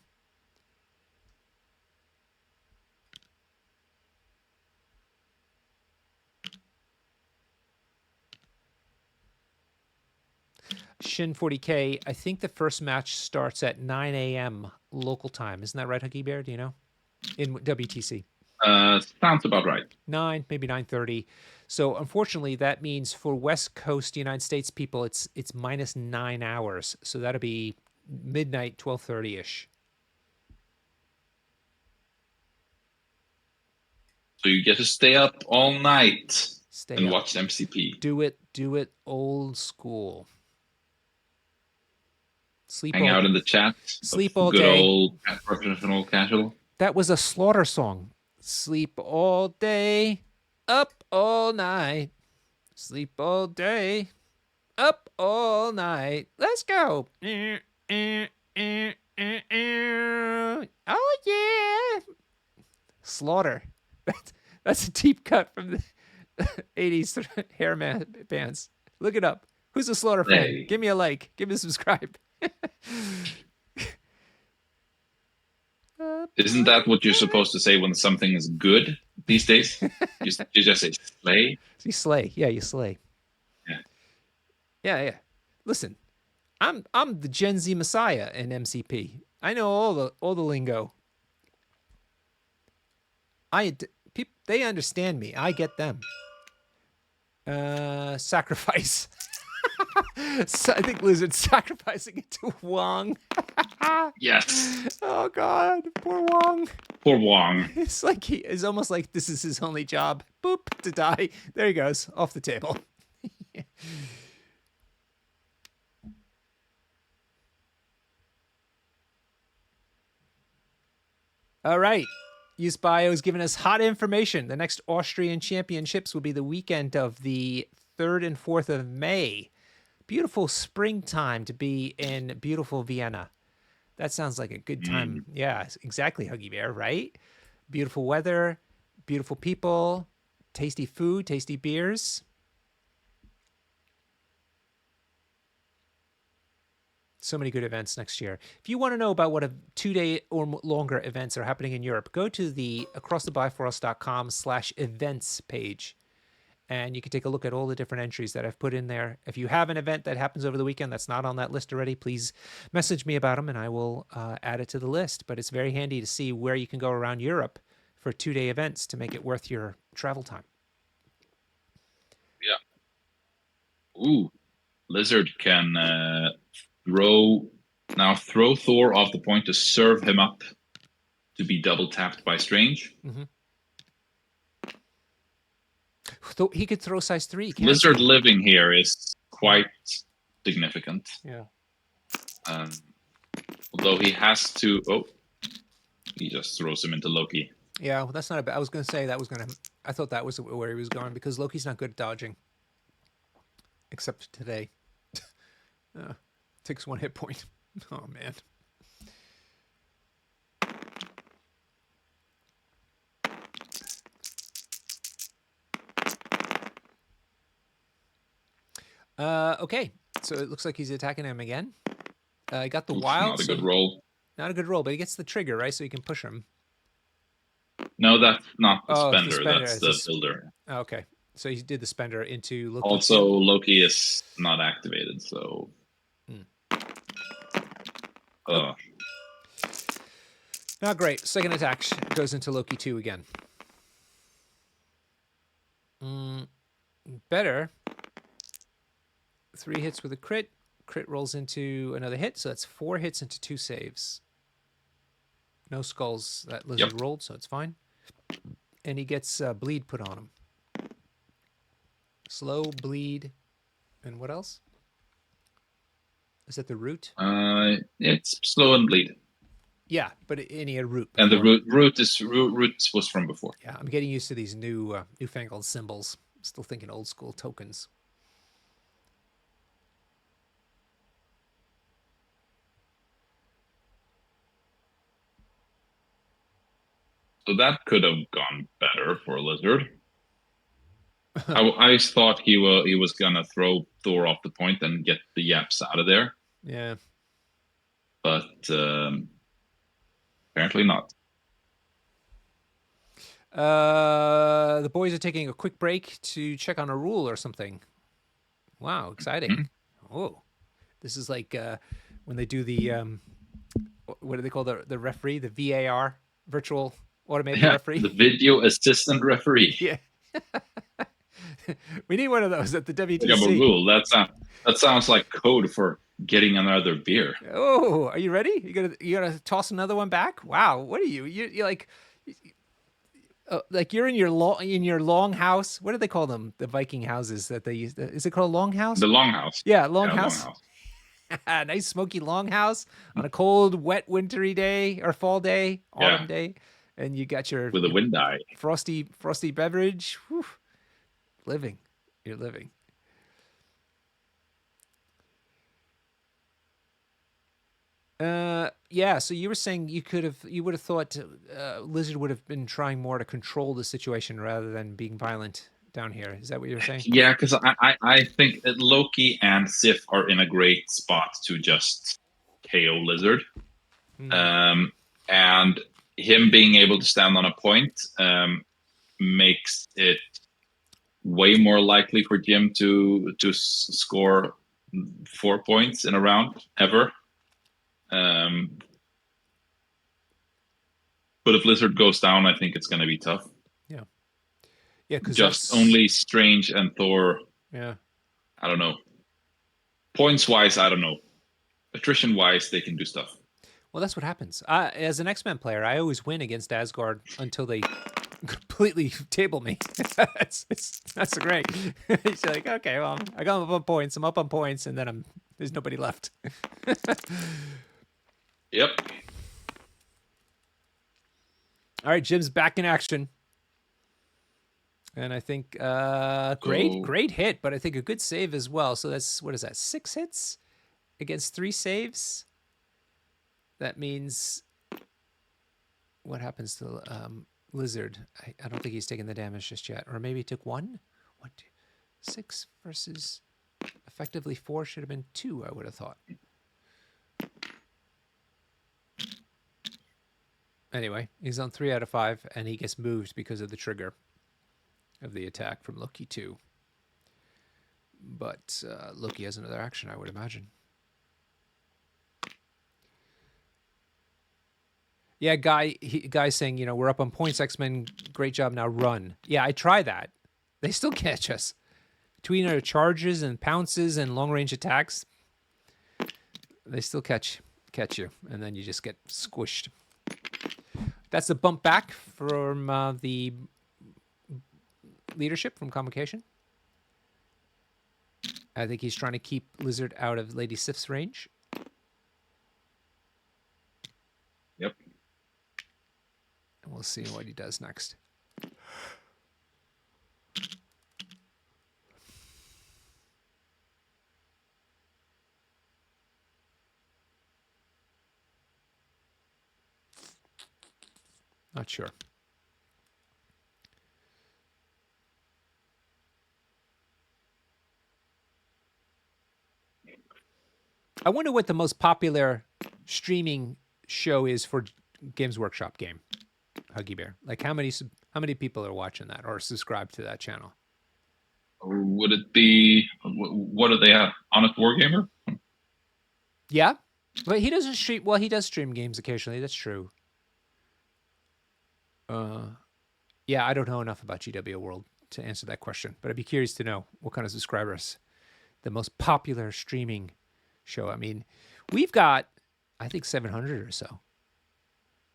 Shin 40K, I think the first match starts at 9 a.m. local time. Isn't that right, Huggy Bear? Do you know? In WTC. Sounds about right. 9, maybe 9:30. So unfortunately, that means for West Coast United States people, it's minus 9 hours. So that'll be midnight, 12:30-ish. So you get to stay up all night and watch MCP. Do it old school. Hang out in the chat. Sleep all day. Good old professional casual. That was a Slaughter song. Sleep all day, up all night. Sleep all day, up all night. Let's go. Oh, yeah. Slaughter. That's a deep cut from the 80s hair bands. Look it up. Who's a Slaughter fan? Give me a like. Give me a subscribe. Isn't that what you're supposed to say when something is good these days? You just say slay? You slay. Yeah, you slay. Yeah. Listen, I'm the Gen Z messiah in MCP. I know all the lingo. They understand me. I get them. Sacrifice. So I think Lizard's sacrificing it to Wong. Yes. Oh God, poor Wong. Poor Wong. It's almost like this is his only job. Boop, to die. There he goes, off the table. All right. Use Bio is giving us hot information. The next Austrian Championships will be the weekend of the 3rd and 4th of May. Beautiful springtime to be in beautiful Vienna. That sounds like a good time. Yeah, exactly, Huggy Bear, right? Beautiful weather, beautiful people, tasty food, tasty beers. So many good events next year. If you want to know about what 2-day or longer events are happening in Europe, go to the acrossthebifrost.com/events page. And you can take a look at all the different entries that I've put in there. If you have an event that happens over the weekend that's not on that list already, please message me about them and I will add it to the list. But it's very handy to see where you can go around Europe for 2-day events to make it worth your travel time. Yeah. Ooh, Lizard can throw Thor off the point to serve him up to be double tapped by Strange. Mm-hmm. He could throw size 3. Lizard living here is quite significant. Yeah. Although he has to... Oh, he just throws him into Loki. Yeah, well, that's not a bad... I was going to say that was going to... I thought that was where he was going because Loki's not good at dodging. except today. Takes 1 hit point. Oh man. Okay, so it looks like he's attacking him again. I got the wild. Not a good roll. Not a good roll, but he gets the trigger, right? So you can push him. No, that's not the Oh, spender. the spender. That's the builder. Okay, so he did the spender into Loki. Also, Loki is not activated, so. Not great. Second attack goes into Loki 2 again. Better. 3 hits with a crit. Crit rolls into another hit, so that's 4 hits into 2 saves. No skulls that lizard rolled, so it's fine. And he gets bleed put on him. Slow, bleed, and what else? Is that the root? It's slow and bleed. Yeah, but he had root. Before. And the root was from before. Yeah, I'm getting used to these newfangled symbols. Still thinking old school tokens. So that could have gone better for a lizard. I thought he was gonna throw Thor off the point and get the yaps out of there. Yeah. But apparently not. The boys are taking a quick break to check on a rule or something. Wow, exciting. Mm-hmm. Oh, this is like when they do the, what do they call the referee? The VAR, virtual automated referee? The video assistant referee. Yeah. We need one of those at the WTC. Yeah, but rule. That sounds like code for getting another beer. Oh, are you ready? You gonna toss another one back? Wow, what are you? You're like you're in your long house. What do they call them? The Viking houses that they use. Is it called a longhouse? The longhouse. Yeah, longhouse. Nice smoky longhouse on a cold, wet, wintry day or fall day, autumn day, and you got your with a wind eye, frosty beverage. Whew. You're living. Yeah. So you were saying you would have thought Lizard would have been trying more to control the situation rather than being violent down here. Is that what you were saying? Yeah, because I think that Loki and Sif are in a great spot to just KO Lizard, and him being able to stand on a point makes it way more likely for Jim to score 4 points in a round ever. But if Lizard goes down, I think it's going to be tough. Yeah. Yeah, because just only Strange and Thor. Yeah. I don't know. Points wise, I don't know. Attrition wise, they can do stuff. Well, that's what happens. As an X-Men player, I always win against Asgard until they completely table me. That's great. It's like, okay, well, I got up on points. I'm up on points, and then there's nobody left. Yep. All right, Jim's back in action. And I think great hit, but I think a good save as well. So that's, what is that, 6 hits against 3 saves? That means what happens to Lizard? I don't think he's taking the damage just yet. Or maybe he took 1? 1, 2, 6 versus effectively 4 should have been 2, I would have thought. Anyway, he's on 3 out of 5, and he gets moved because of the trigger of the attack from Loki 2. But Loki has another action, I would imagine. Yeah, guy's saying, we're up on points, X-Men, great job, now run. Yeah, I try that. They still catch us. Between our charges and pounces and long-range attacks, they still catch you, and then you just get squished. That's the bump back from the leadership from Convocation. I think he's trying to keep Lizard out of Lady Sif's range. Yep. And we'll see what he does next. Not sure. I wonder what the most popular streaming show is for Games Workshop game, Huggy Bear. Like how many people are watching that or subscribe to that channel? Or would it be, what do they have? Honest Wargamer? Yeah, but he doesn't stream. Well, he does stream games occasionally. That's true. Yeah, I don't know enough about GW World to answer that question, but I'd be curious to know what kind of subscribers the most popular streaming show. I mean, we've got, I think, 700 or so.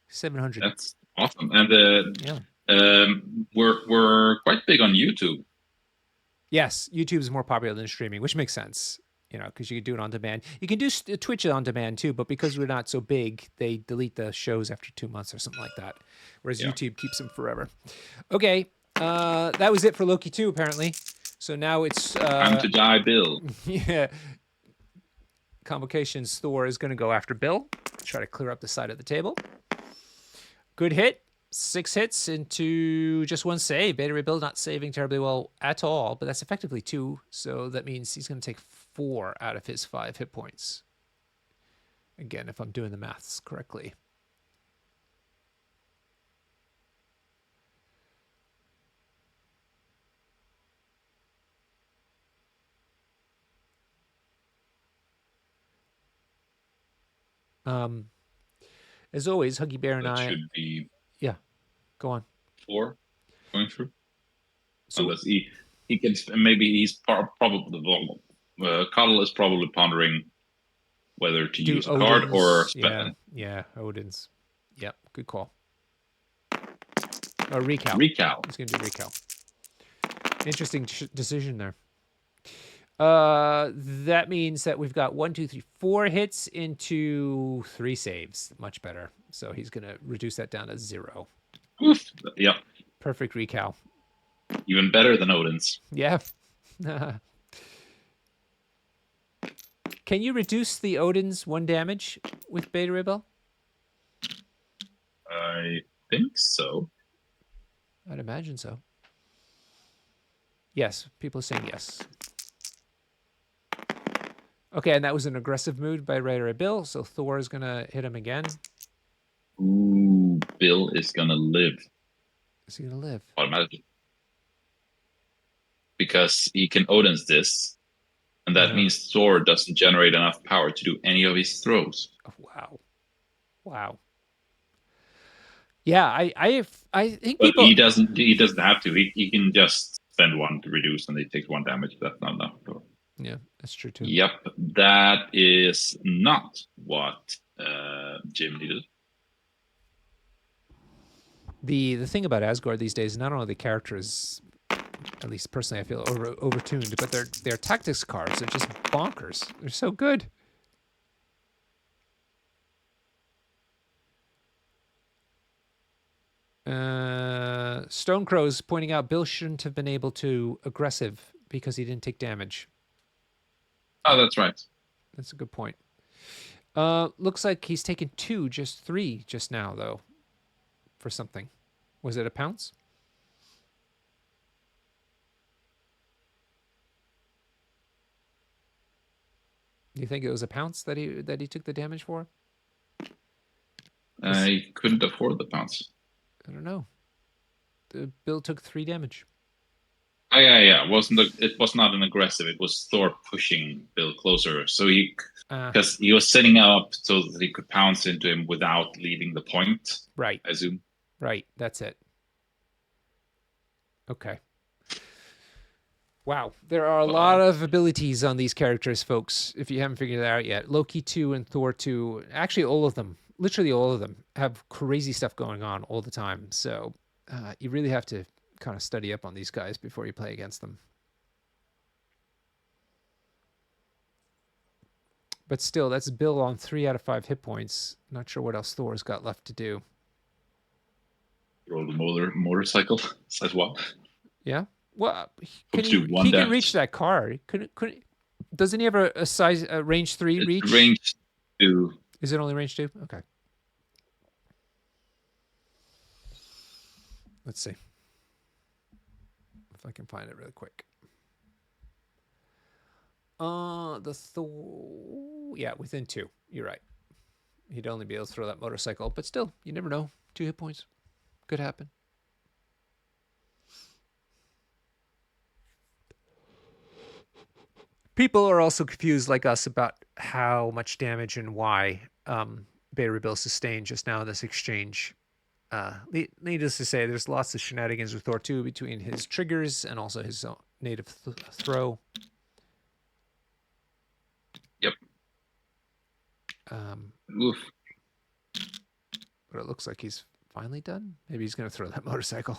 700. That's awesome. And we're quite big on YouTube. Yes, YouTube is more popular than streaming, which makes sense. You know, because you can do it on demand. You can do Twitch on demand too, but because we're not so big, they delete the shows after 2 months or something like that. Whereas YouTube keeps them forever. Okay, that was it for Loki 2, apparently. So now it's Time to die, Bill. Yeah. Convocation's Thor is going to go after Bill. Try to clear up the side of the table. Good hit. 6 hits into just 1 save. Beta Ray Bill not saving terribly well at all, but that's effectively 2. So that means he's going to take 4 out of his 5 hit points. Again, if I'm doing the maths correctly. As always, Huggy Bear and that I should be, yeah, go on. 4 going through. So unless he can, maybe he's probably Cathal is probably pondering whether to use a card or spend. Yeah, Odin's. Yep, good call. Or recal. Recal. He's going to do recal. Interesting decision there. That means that we've got 1, 2, 3, 4 hits into 3 saves. Much better. So he's going to reduce that down to 0. Oof. Yep. Perfect recal. Even better than Odin's. Yeah. Can you reduce the Odin's 1 damage with Beta Ray Bill? I think so. I'd imagine so. Yes, people are saying yes. Okay, and that was an aggressive move by Beta Ray Bill, so Thor is going to hit him again. Ooh, Bill is going to live. Is he going to live? Automatically. Because he can Odin's this, and that means Thor doesn't generate enough power to do any of his throws. Oh, wow. Wow. Yeah, I think but people... he doesn't have to. He can just spend 1 to reduce, and he takes 1 damage. That's not enough. Yeah, that's true too. Yep, that is not what Jim needed. The thing about Asgard these days, not only the characters, at least personally I feel overtuned, but their tactics cards are just bonkers. They're so good. Stonecrow's pointing out Bill shouldn't have been able to aggressive because he didn't take damage. Oh, that's right. That's a good point. Looks like he's taken 2, just 3 just now, though, for something. Was it a pounce? Do you think it was a pounce that he took the damage for? I couldn't afford the pounce. I don't know. Bill took 3 damage. Oh, yeah. It was not an aggressive. It was Thor pushing Bill closer. So because he was setting up so that he could pounce into him without leaving the point. Right. I assume. Right. That's it. Okay. Wow. There are a lot of abilities on these characters, folks, if you haven't figured it out yet. Loki 2 and Thor 2, actually all of them, literally all of them, have crazy stuff going on all the time. So you really have to kind of study up on these guys before you play against them. But still, that's Bill on 3 out of 5 hit points. Not sure what else Thor's got left to do. Roll the motorcycle. Says what? Yeah. Well, he can reach that car. Doesn't he have a size range 3 reach? Range 2. Is it only range 2? Okay. Let's see if I can find it really quick. The Thor, yeah, within 2. You're right. He'd only be able to throw that motorcycle, but still, you never know. 2 hit points could happen. People are also confused, like us, about how much damage and why Bayrebill sustained just now in this exchange. Needless to say, there's lots of shenanigans with Thor 2 between his triggers and also his native throw. Yep. Oof. But it looks like he's finally done. Maybe he's going to throw that motorcycle.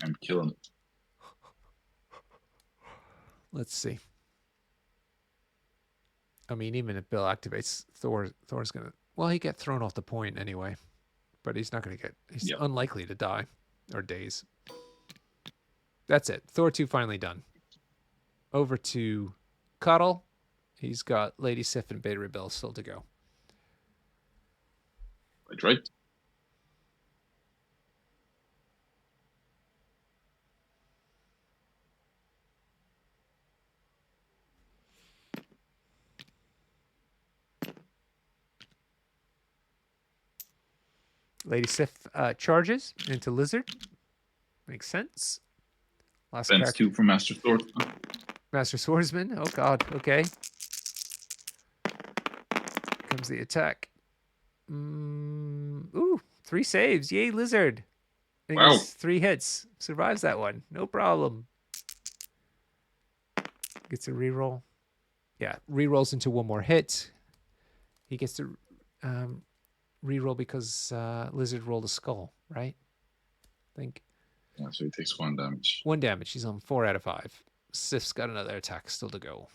And kill him. Let's see. I mean, even if Bill activates, Thor's going to... Well, he get thrown off the point anyway. But he's not going to get... He's unlikely to die. Or daze. That's it. Thor 2 finally done. Over to Cathal. He's got Lady Sif and Bayrebill still to go. That's right. Lady Sif charges into Lizard. Makes sense. Last Fence 2 for Master Swordsman. Master Swordsman. Oh, God. Okay. Comes the attack. Ooh, 3 saves. Yay, Lizard. Wow. 3 hits. Survives that one. No problem. Gets a reroll. Yeah, rerolls into 1 more hit. He gets to reroll because Lizard rolled a skull, right? I think. Yeah, so he takes 1 damage. 1 damage. He's on 4 out of 5. Sif's got another attack still to go.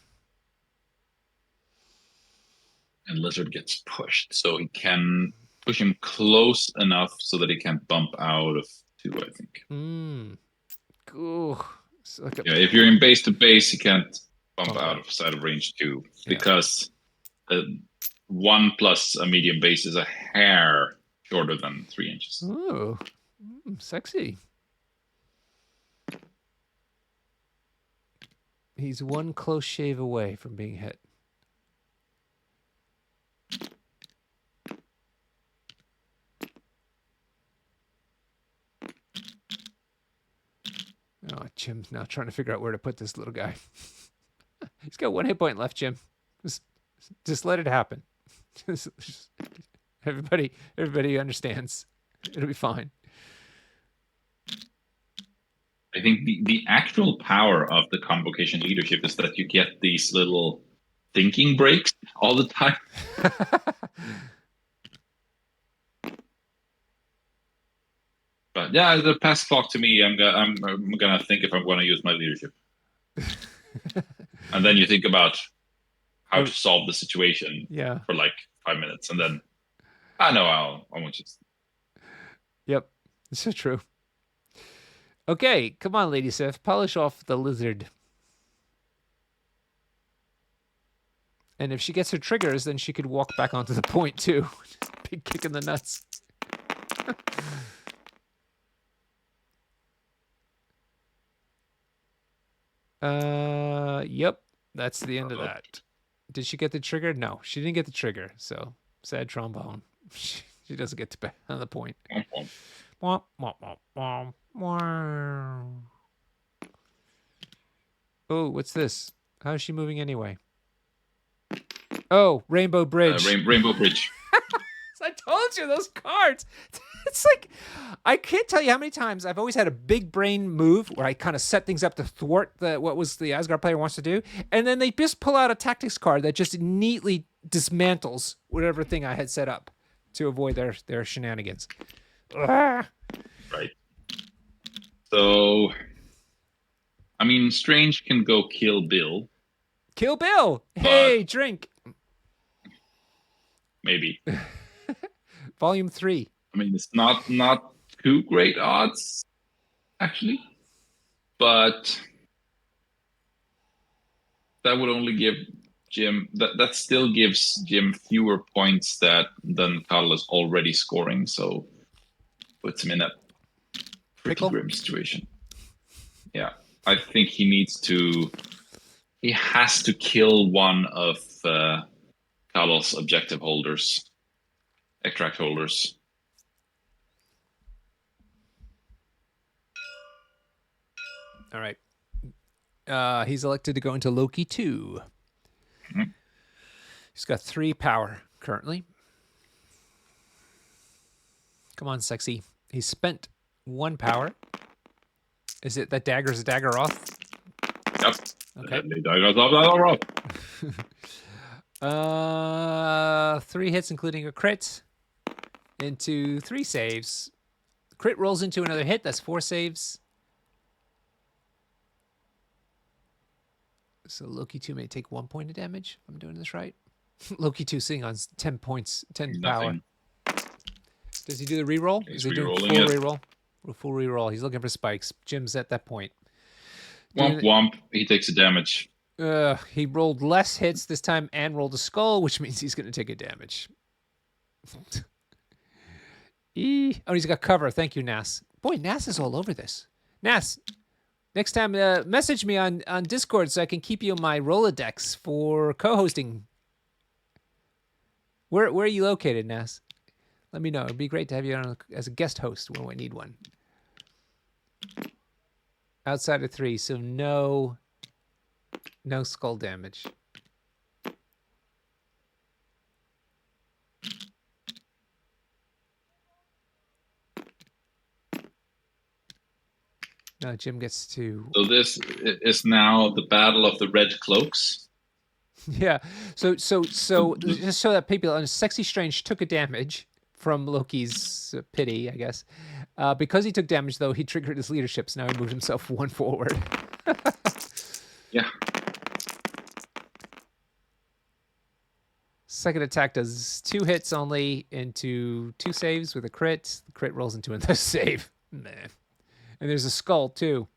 And Lizard gets pushed, so he can push him close enough so that he can bump out of 2, I think. Ooh. Like yeah, if you're in base to base, he can't bump out of side of range 2 because 1 plus a medium base is a hair shorter than 3 inches. Ooh, sexy. He's 1 close shave away from being hit. Oh, Jim's now trying to figure out where to put this little guy. He's got 1 hit point left, Jim. Just let it happen. Everybody understands. It'll be fine. I think the actual power of the Convocation leadership is that you get these little thinking breaks all the time. But yeah, the pass clock to me, I'm gonna think if I'm gonna use my leadership. And then you think about how to solve the situation for like 5 minutes, and then I won't just. Yep, it's so true. Okay, come on, Lady Sif, polish off the Lizard. And if she gets her triggers, then she could walk back onto the point too. Big kick in the nuts. Yep, that's the end of that. Did she get the trigger? No, she didn't get the trigger. So sad trombone. She doesn't get to be on the point. Oh, what's this? How is she moving anyway? Oh, Rainbow Bridge. Rainbow Bridge. I told you, those cards. It's like, I can't tell you how many times I've always had a big brain move where I kind of set things up to thwart what was the Asgard player wants to do. And then they just pull out a tactics card that just neatly dismantles whatever thing I had set up to avoid their shenanigans. Right. So, I mean, Strange can go kill Bill. Kill Bill! Hey, drink! Maybe. Volume 3. I mean, it's not too great odds, actually. But that would only give Jim that still gives Jim fewer points than Cathal is already scoring, so puts him in a pretty grim situation. Yeah, I think he has to kill one of Cathal's objective holders, extract holders. All right. He's elected to go into Loki 2. Mm-hmm. He's got 3 power currently. Come on, sexy. He's spent 1 power. Is it that dagger's a dagger off? Yep. Okay. Dagger's off. 3 hits, including a crit, into 3 saves. Crit rolls into another hit. That's 4 saves. So Loki 2 may take 1 point of damage, if I'm doing this right. Loki 2 sitting on 10 points, 10 power. Does he do the reroll? Is he doing full reroll? Full reroll. He's looking for spikes. Jim's at that point. Womp womp. He takes a damage. He rolled less hits this time and rolled a skull, which means he's going to take a damage. Oh, he's got cover. Thank you, Nas. Boy, Nas is all over this. Nas, next time, message me on Discord so I can keep you on my Rolodex for co-hosting. Where are you located, Nas? Let me know. It'd be great to have you on as a guest host when we need one. Outside of 3, so no skull damage. No, Jim gets to... So this is now the battle of the red cloaks. Yeah. So just so that people on Sexy Strange took a damage from Loki's pity, I guess. Because he took damage, though, he triggered his leadership, so now he moved himself 1 forward. Yeah. Second attack does 2 hits only into 2 saves with a crit. The crit rolls into another save. Man. And there's a skull, too.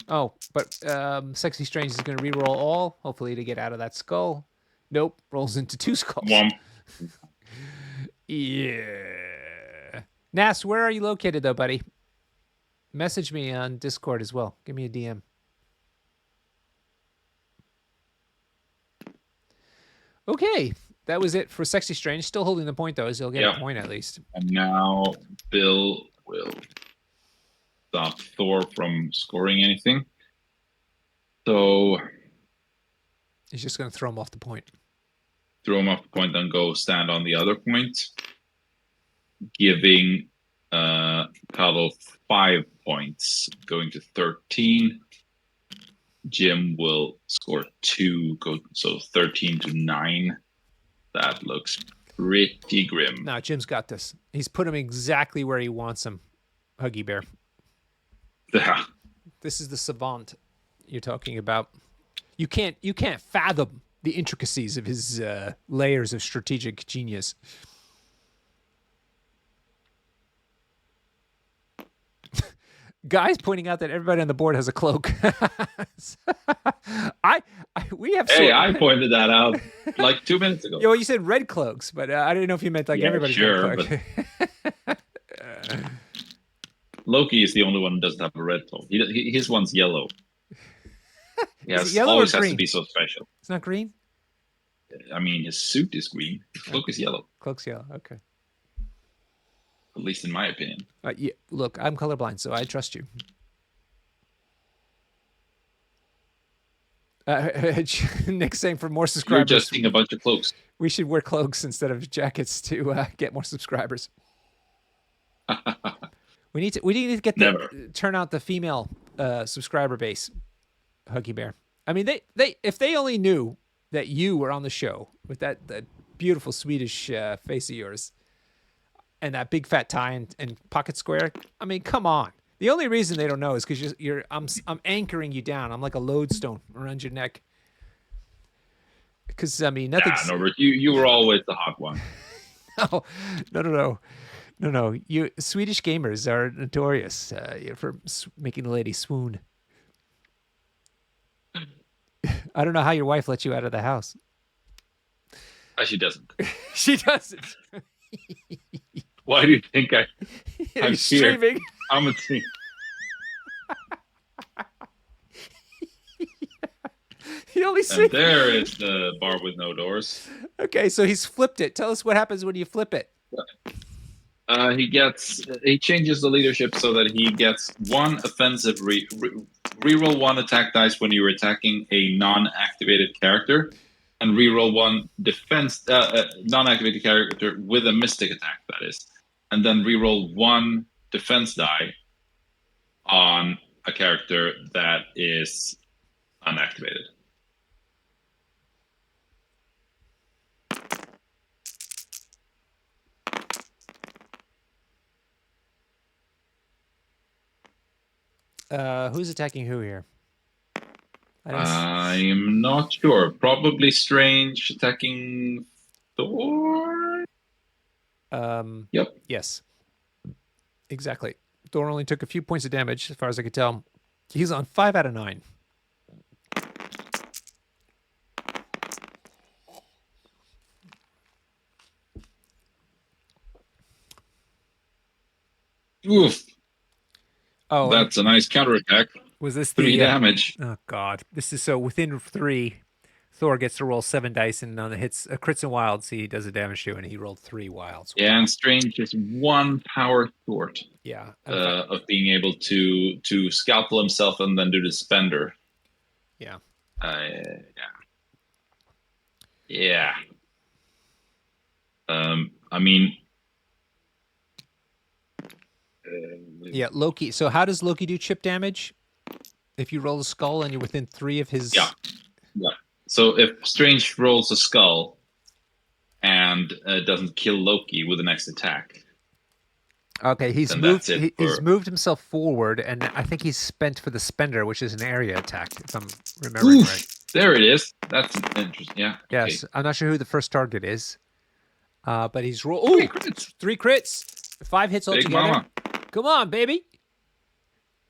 Oh, but Sexy Strange is going to reroll all, hopefully to get out of that skull. Nope, rolls into 2 skulls. Yeah. Nas, where are you located, though, buddy? Message me on Discord as well. Give me a DM. Okay, that was it for Sexy Strange. Still holding the point, though, so he'll get a point at least. And now Bill will stop Thor from scoring anything. So he's just going to throw him off the point. Throw him off the point, then go stand on the other point, giving Cathal 5 points, going to 13. Jim will score 2, so 13 to 9. That looks pretty grim. No, Jim's got this. He's put him exactly where he wants him, Huggy Bear. Yeah. This is the savant you're talking about. You can't fathom the intricacies of his layers of strategic genius. Guys pointing out that everybody on the board has a cloak. We have. Hey, I pointed that out like 2 minutes ago. Yeah, well, you said red cloaks, but I didn't know if you meant like everybody's sure, red cloak. But Loki is the only one who doesn't have a red cloak. His one's yellow. Yes, always has to be so special. It's not green? I mean, his suit is green. His cloak is yellow. Cloak's yellow. Okay. At least in my opinion. Yeah, look, I'm colorblind, so I trust you. Nick's saying for more subscribers. You're just seeing a bunch of cloaks. We should wear cloaks instead of jackets to get more subscribers. We need to get turn out the female subscriber base, Huggy Bear. I mean, they if they only knew that you were on the show with that beautiful Swedish face of yours and that big fat tie and pocket square. I mean, come on. The only reason they don't know is because I'm anchoring you down. I'm like a lodestone around your neck. Because I mean, nothing's. Yeah, Norbert, you were always the hot one. No. You Swedish gamers are notorious for making the lady swoon. I don't know how your wife let you out of the house. She doesn't. She doesn't. Why do you think I'm streaming? I'm a team. He only And there is the bar with no doors. Okay, so he's flipped it. Tell us what happens when you flip it. He changes the leadership so that he gets one offensive reroll one attack dice when you're attacking a non-activated character, and reroll one defense non-activated character with a mystic attack, that is, and then reroll one defense die on a character that is unactivated. Who's attacking who here? I'm not sure. Probably Strange attacking Thor. Yep. Yes. Exactly. Thor only took a few points of damage, as far as I could tell. He's on 5 out of 9. Oof. Oh, that's a nice counterattack. Was this 3 damage? Oh God, this is so within 3. Thor gets to roll 7 dice, and on the hits, crits and wilds, he does a damage to, and he rolled 3 wilds. Yeah, and Strange is 1 power short. Yeah, of being able to scalpel himself and then do the spender. Yeah. Yeah. I mean. Yeah, Loki. So how does Loki do chip damage? If you roll a skull and you're within 3 of his. Yeah. So if Strange rolls a skull and doesn't kill Loki with the next attack. Okay, he's moved himself forward, and I think he's spent for the spender, which is an area attack, if I'm remembering right. There it is. That's interesting. Yeah. Yes, okay. I'm not sure who the first target is, but he's rolled. Ooh, 3 crits, 5 hits Big altogether. Mama. Come on, baby.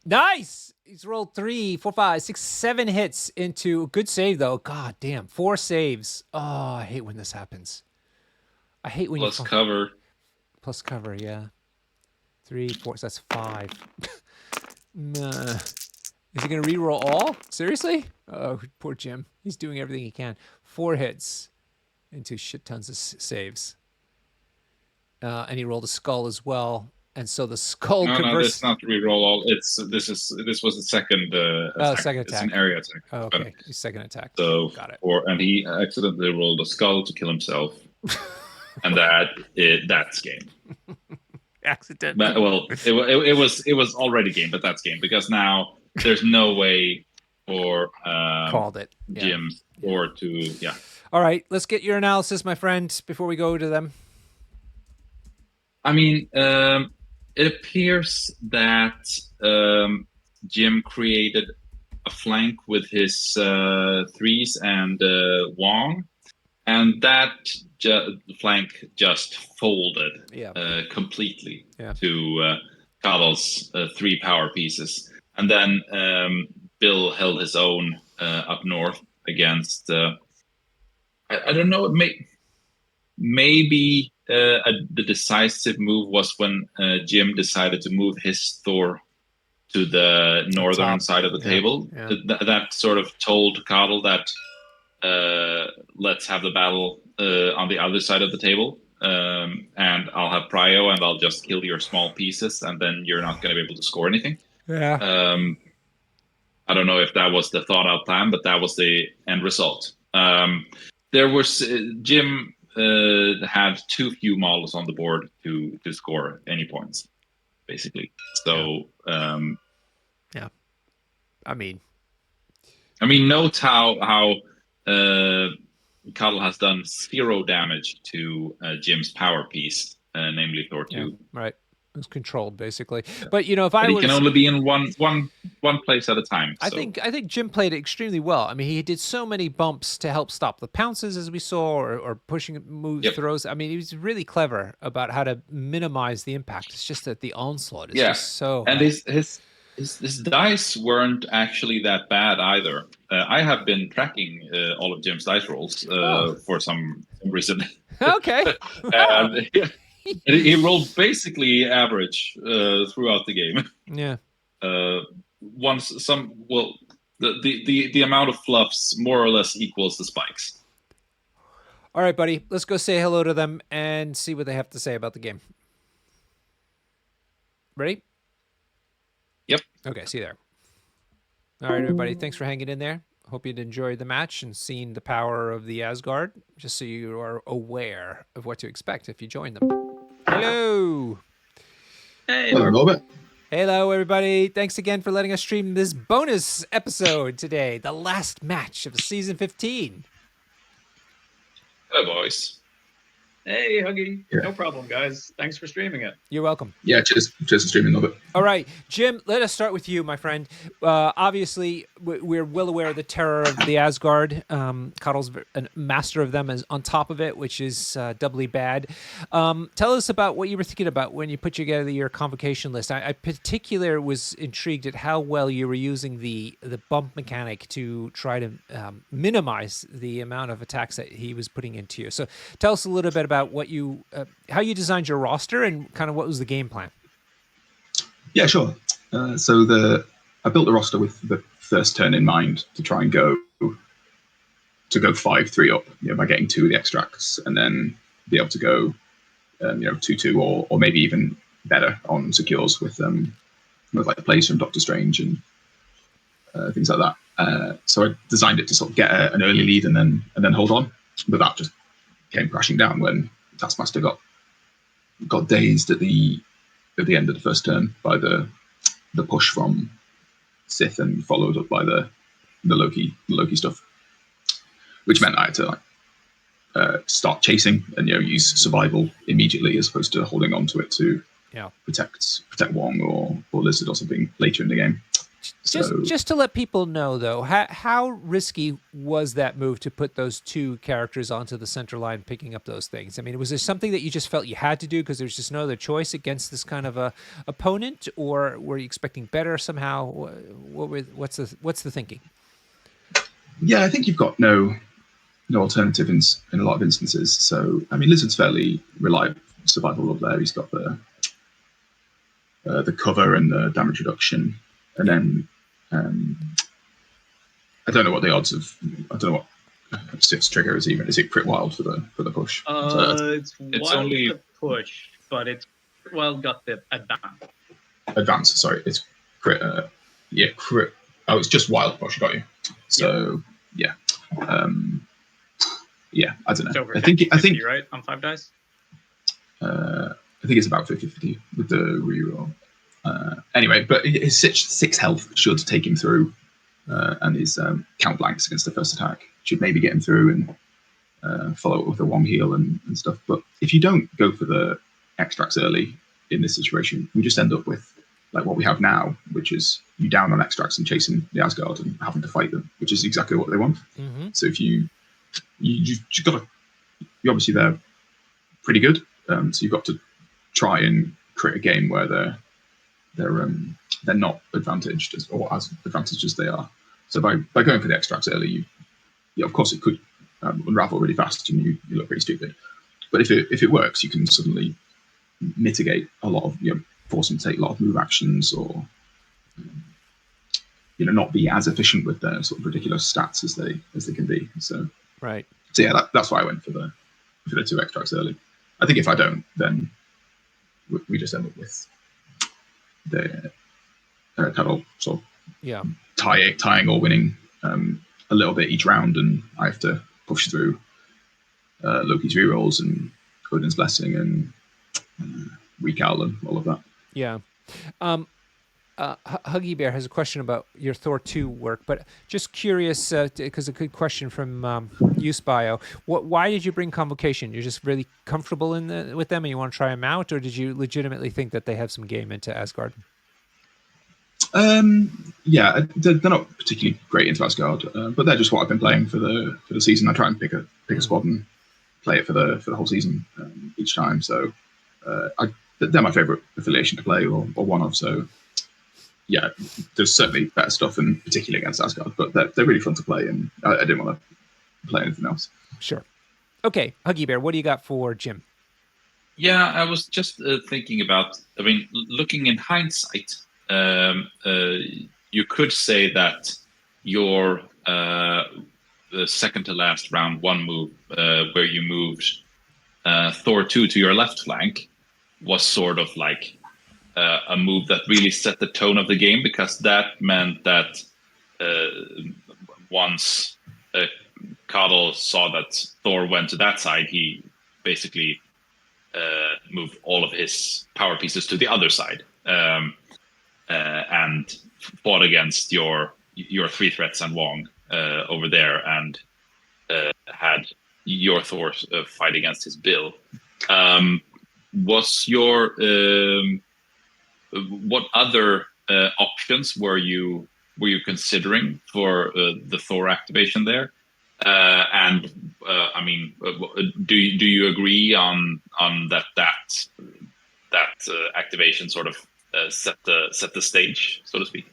Nice. He's rolled 3, 4, 5, 6, 7 hits into good save though. God damn, 4 saves. Oh, I hate when this happens. I hate when plus cover. Plus cover, yeah. 3, 4, so that's 5. Nah. Is he gonna re-roll all? Seriously? Oh, poor Jim. He's doing everything he can. 4 hits into shit tons of saves. And he rolled a skull as well. And so the skull No, that's not re-roll all. This was the second attack. Second attack. It's an area attack. Oh, okay. His second attack. So got it. And he accidentally rolled a skull to kill himself. And that's game. Accidentally. Well, it was already game, but that's game because now there's no way for called it Jim or to All right, let's get your analysis, my friend, before we go to them. I mean, it appears that Jim created a flank with his threes and Wong, and that flank just folded completely to Cathal's 3 power pieces. And then Bill held his own up north against, I don't know, maybe the decisive move was when Jim decided to move his Thor to the northern side of the table. Yeah. That sort of told Cathal that let's have the battle on the other side of the table, and I'll have prio and I'll just kill your small pieces, and then you're not going to be able to score anything. Yeah. I don't know if that was the thought out plan, but that was the end result. There was Jim had too few models on the board to score any points, basically. So I mean, note how Cathal has done 0 damage to Jim's power piece, namely Thor 2. Yeah, right. It was controlled basically, but if I he can only be in one place at a time. So. I think Jim played it extremely well. I mean, he did so many bumps to help stop the pounces, as we saw, or pushing moves, throws. I mean, he was really clever about how to minimize the impact. It's just that the onslaught is just so. And His dice weren't actually that bad either. I have been tracking all of Jim's dice rolls for some reason. Okay. Wow. And he rolled basically average throughout the game. Yeah. The amount of fluffs more or less equals the spikes. All right, buddy. Let's go say hello to them and see what they have to say about the game. Ready? Yep. Okay, see you there. All right, everybody. Thanks for hanging in there. Hope you'd enjoyed the match and seen the power of the Asgard, just so you are aware of what to expect if you join them. Hello. Hey. Hello, Robert. Hello, everybody. Thanks again for letting us stream this bonus episode today, the last match of season 15. Hello, boys. Hey, Huggy. Yeah. No problem, guys. Thanks for streaming it. You're welcome. Yeah, cheers for streaming, Robert. All right, Jim, let us start with you, my friend. Obviously, we're well aware of the terror of the Asgard. Cathal's a master of them is on top of it, which is doubly bad. Tell us about what you were thinking about when you put together your convocation list. I particularly was intrigued at how well you were using the bump mechanic to try to minimize the amount of attacks that he was putting into you. So tell us a little bit about what you, how you designed your roster and kind of what was the game plan. Yeah, sure. So I built the roster with the first turn in mind to try and go 5-3 up, by getting 2 of the extracts, and then be able to go 2-2 or maybe even better on secures with like the plays from Doctor Strange and things like that. So I designed it to sort of get an early lead and then hold on, but that just came crashing down when Taskmaster got dazed at the end of the first turn by the push from Sith and followed up by the Loki stuff, which meant I had to start chasing and use survival immediately as opposed to holding on to it to protect Wong or Lizard or something later in the game. Just to let people know, though, how risky was that move to put those 2 characters onto the center line, picking up those things? I mean, was there something that you just felt you had to do because there's just no other choice against this kind of a opponent, or were you expecting better somehow? What's the thinking? Yeah, I think you've got no alternative in a lot of instances. So, I mean, Lizard's fairly reliable survival up there. He's got the cover and the damage reduction. And then I don't know what the odds of. I don't know what Sith's trigger is even. Is it crit wild for the push? It's wild only the push, but it's got the advance. Advance. Sorry, it's crit. Crit. Oh, it's just wild push. Got you. So yeah. I don't know. I think right on 5 dice. I think it's about 50-50 with the reroll. Anyway, but his 6 health should take him through, and his count blanks against the first attack should maybe get him through and follow up with a Wong heal and stuff. But if you don't go for the extracts early in this situation, we just end up with like what we have now, which is you down on extracts and chasing the Asgard and having to fight them, which is exactly what they want. Mm-hmm. So if you've got to, obviously they're pretty good, so you've got to try and create a game where they're not advantaged or as advantaged as they are. So by going for the extracts early, of course it could unravel really fast and you look pretty stupid. But if it works, you can suddenly mitigate a lot of force them to take a lot of move actions or not be as efficient with their sort of ridiculous stats as they can be. So right. So yeah, that's why I went for the 2 extracts early. I think if I don't, then we just end up with the Cathal sort of tying or winning a little bit each round, and I have to push through Loki's rerolls and Odin's blessing and Recal and all of that. Yeah. Huggy Bear has a question about your Thor 2 work, but just curious, because a good question from UseBio. Why did you bring Convocation? You're just really comfortable with them and you want to try them out, or did you legitimately think that they have some game into Asgard? Yeah, they're not particularly great into Asgard, but they're just what I've been playing for the season. I try and pick a squad and play it for the whole season each time. So they're my favorite affiliation to play, or one of. So yeah, there's certainly better stuff, and particularly against Asgard, but they're really fun to play, and I didn't want to play anything else. Sure. Okay, Huggy Bear, what do you got for Jim? Yeah, I was just thinking about. I mean, looking in hindsight, you could say that your the second to last round one move, where you moved Thor 2 to your left flank, was sort of like a move that really set the tone of the game, because that meant that once Cathal saw that Thor went to that side, he basically move all of his power pieces to the other side, and fought against your 3 threats and Wong over there, and had your Thor fight against his Bill. Was your what other options were you considering for the Thor activation there? And I mean, do you agree on that activation sort of set the stage, so to speak?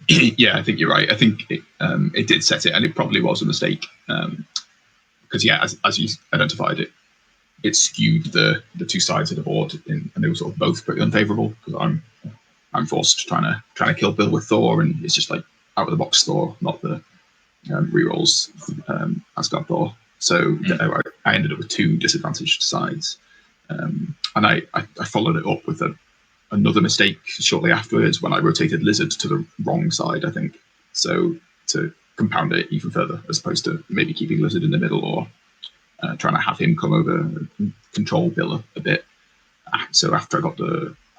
Yeah, I think you're right. I think it did set it, and it probably was a mistake, because as you identified, it skewed the 2 sides of the board, and they were sort of both pretty unfavourable, because I'm forced trying to kill Bill with Thor, and it's just like out of the box Thor, not the rerolls Asgard Thor. So I ended up with 2 disadvantaged sides, and I followed it up with another mistake shortly afterwards when I rotated Lizard to the wrong side, I think. So to compound it even further, as opposed to maybe keeping Lizard in the middle, or trying to have him come over and control Bill a bit. So after I got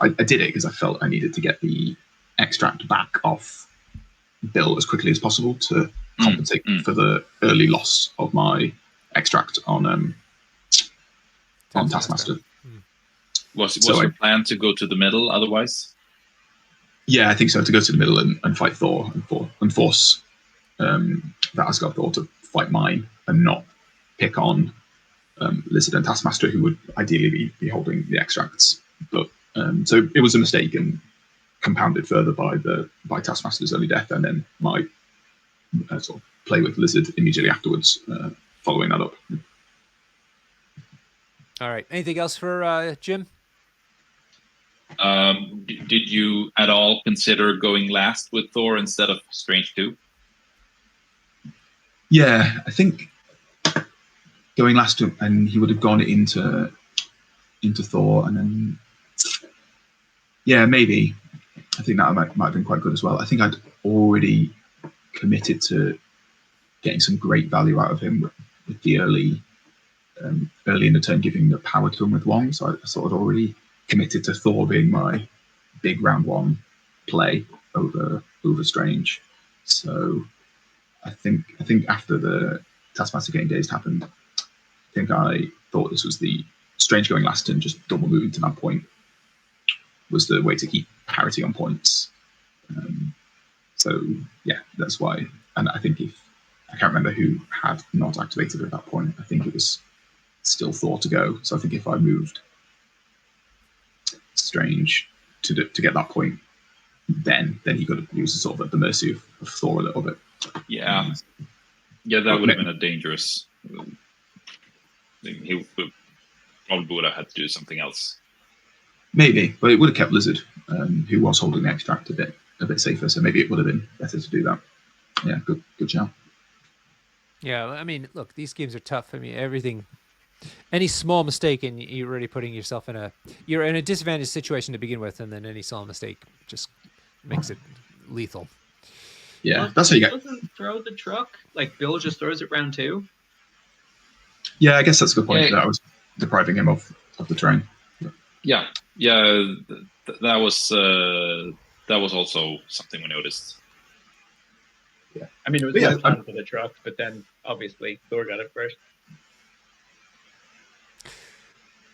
I did it because I felt I needed to get the extract back off Bill as quickly as possible to compensate for the early loss of my extract on Taskmaster. Was your plan to go to the middle otherwise? Yeah, I think so. To go to the middle and fight Thor and force that Asgard Thor to fight mine, and not pick on Lizard and Taskmaster, who would ideally be holding the extracts. But so it was a mistake, and compounded further by Taskmaster's early death, and then my sort of play with Lizard immediately afterwards, following that up. All right. Anything else for Jim? Did you at all consider going last with Thor instead of Strange 2? Yeah, I think going last, and he would have gone into Thor, and then maybe. I think that might have been quite good as well. I think I'd already committed to getting some great value out of him with the early in the turn, giving the power to him with Wong. So I sort of already committed to Thor being my big round 1 play over Strange. So I think after the Taskmaster Game Days happened, I think I thought this was the Strange going last and just double moving to that point was the way to keep parity on points. So yeah, that's why. And I think I can't remember who had not activated at that point. I think it was still Thor to go. So I think if I moved Strange to get that point, then he was sort of at the mercy of Thor a little bit. Yeah, that would have been a dangerous thing. He probably would have had to do something else. Maybe, but it would have kept Lizard, who was holding the extract, a bit safer. So maybe it would have been better to do that. Yeah, good shout. Yeah, I mean, look, these games are tough. I mean, any small mistake, and you're already putting yourself you're in a disadvantaged situation to begin with, and then any small mistake just makes it lethal. Yeah, well, that's how you get. Doesn't throw the truck like Bill just throws it round 2. Yeah, I guess that's a good point. That I was depriving him of the terrain. Yeah. That was also something we noticed. Yeah, I mean, it was my plan for the truck, but then obviously Thor got it first.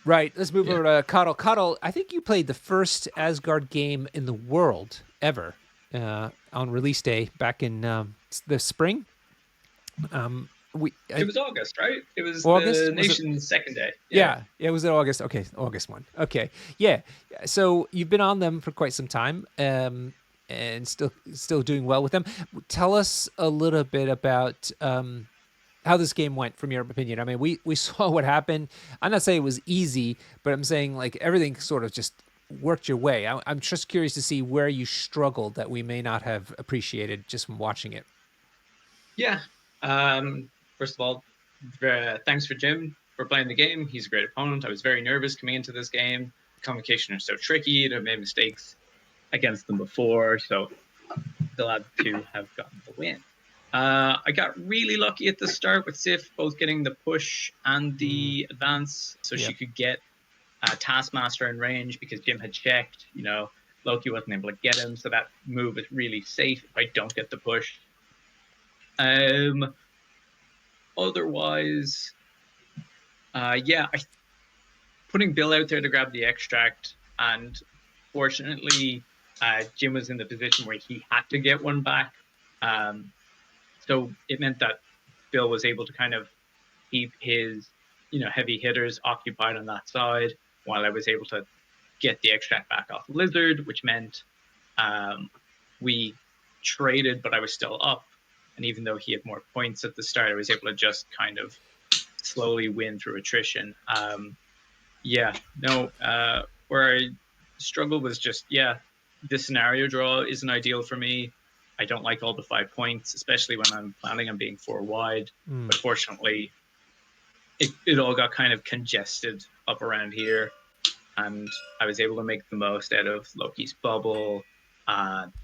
Right. Let's move over to Cathal. Cathal, I think you played the first Asgard game in the world ever on release day back in the spring. It was August, right? It was August? the nation's second day. Yeah, it was in August. Okay, August 1. Okay, yeah. So you've been on them for quite some time, and still doing well with them. Tell us a little bit about how this game went from your opinion. I mean, we saw what happened. I'm not saying it was easy, but I'm saying like everything sort of just worked your way. I'm just curious to see where you struggled that we may not have appreciated just from watching it. Yeah. First of all, thanks for Jim for playing the game. He's a great opponent. I was very nervous coming into this game. Convocation are so tricky. I've made mistakes against them before, so glad to have gotten the win. I got really lucky at the start with Sif both getting the push and the advance, so she could get Taskmaster in range because Jim had checked. Loki wasn't able to get him, so that move is really safe if I don't get the push. Otherwise, putting Bill out there to grab the extract, and fortunately, Jim was in the position where he had to get one back. So it meant that Bill was able to kind of keep his, heavy hitters occupied on that side while I was able to get the extract back off Lizard, which meant we traded, but I was still up. And even though he had more points at the start, I was able to just kind of slowly win through attrition. Where I struggled was just, this scenario draw isn't ideal for me. I don't like all the 5 points, especially when I'm planning on being 4 wide. But fortunately, it all got kind of congested up around here. And I was able to make the most out of Loki's bubble,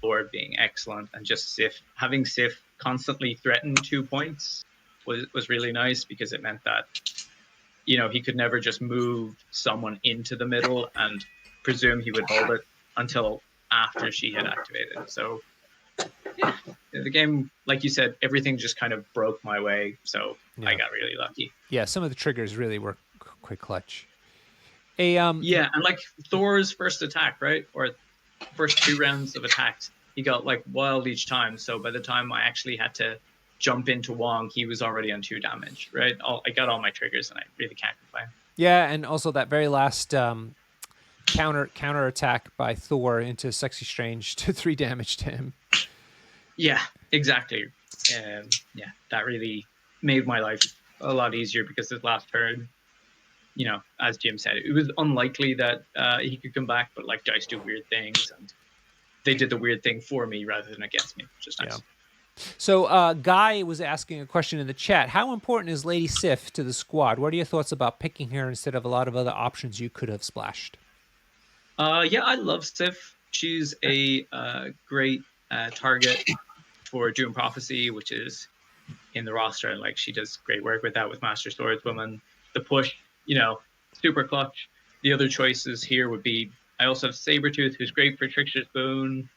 board being excellent, and just having Sif constantly threaten 2 points was really nice, because it meant that, he could never just move someone into the middle and presume he would hold it until after she had activated. So, the game, like you said, everything just kind of broke my way. So I got really lucky. Yeah, some of the triggers really were quite clutch. And like Thor's first attack, right? Or first 2 rounds of attacks, he got like wild each time. So by the time I actually had to jump into Wong, he was already on 2 damage, right? I got all my triggers, and I really can't complain. Yeah, and also that very last counter attack by Thor into Sexy Strange to 3 damage to him. Yeah, exactly. That really made my life a lot easier, because this last turn, as Jim said, it was unlikely that he could come back, but like dice do weird things, and they did the weird thing for me rather than against me, which is nice. Yeah. So Guy was asking a question in the chat. How important is Lady Sif to the squad? What are your thoughts about picking her instead of a lot of other options you could have splashed? I love Sif. She's a great target for Doom Prophecy, which is in the roster, and like she does great work with that with Master Swordswoman. The push, super clutch. The other choices here would be, I also have Sabretooth, who's great for Trickster's Boon.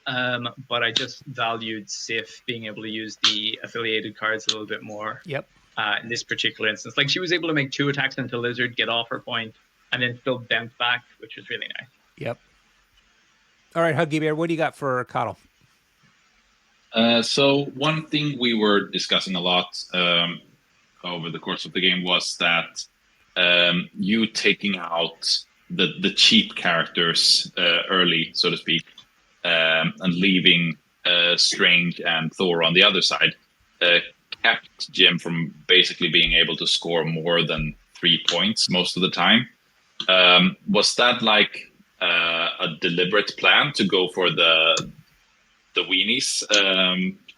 But I just valued Sif being able to use the affiliated cards a little bit more. Yep. In this particular instance, like she was able to make 2 attacks into Lizard, get off her point, and then still bounce back, which was really nice. Yep. All right, Huggy Bear, what do you got for Cathal? So one thing we were discussing a lot over the course of the game was that you taking out the cheap characters early, so to speak, and leaving Strange and Thor on the other side, kept Jim from basically being able to score more than 3 points most of the time. Was that like a deliberate plan to go for the weenies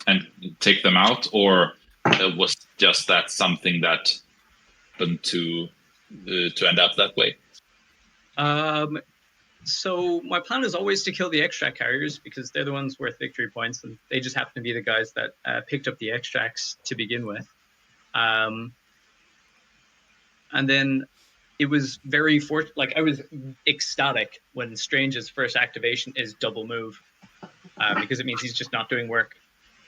and take them out, or was just that something that happened to end up that way? So my plan is always to kill the extract carriers, because they're the ones worth victory points, and they just happen to be the guys that picked up the extracts to begin with. And then it was very I was ecstatic when Strange's first activation is double move, because it means he's just not doing work.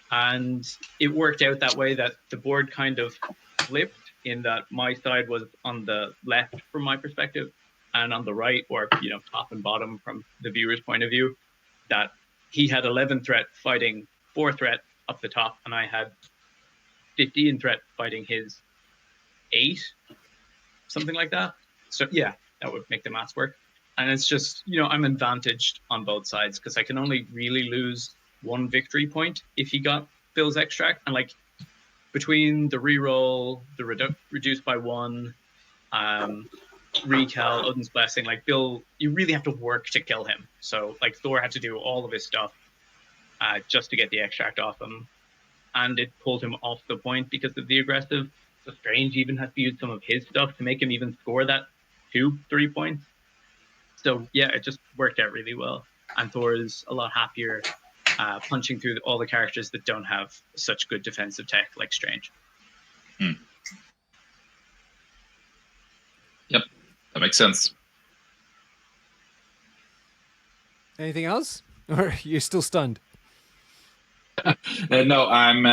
And it worked out that way, that the board kind of flipped, in that my side was on the left from my perspective, and on the right, or top and bottom from the viewer's point of view, that he had 11 threat fighting 4 threat up the top, and I had 50 in threat fighting his 8, something like that. So yeah, that would make the maths work. And it's just, I'm advantaged on both sides because I can only really lose 1 victory point if he got Bill's extract. And like between the reroll, the reduced by 1, recal, Odin's Blessing, like Bill, you really have to work to kill him. So like Thor had to do all of his stuff just to get the extract off him. And it pulled him off the point because of the aggressive. So Strange even has to use some of his stuff to make him even score that 2-3 points. So yeah, it just worked out really well. And Thor is a lot happier punching through all the characters that don't have such good defensive tech like Strange. Yep, that makes sense. Anything else? Or you're still stunned? No, I'm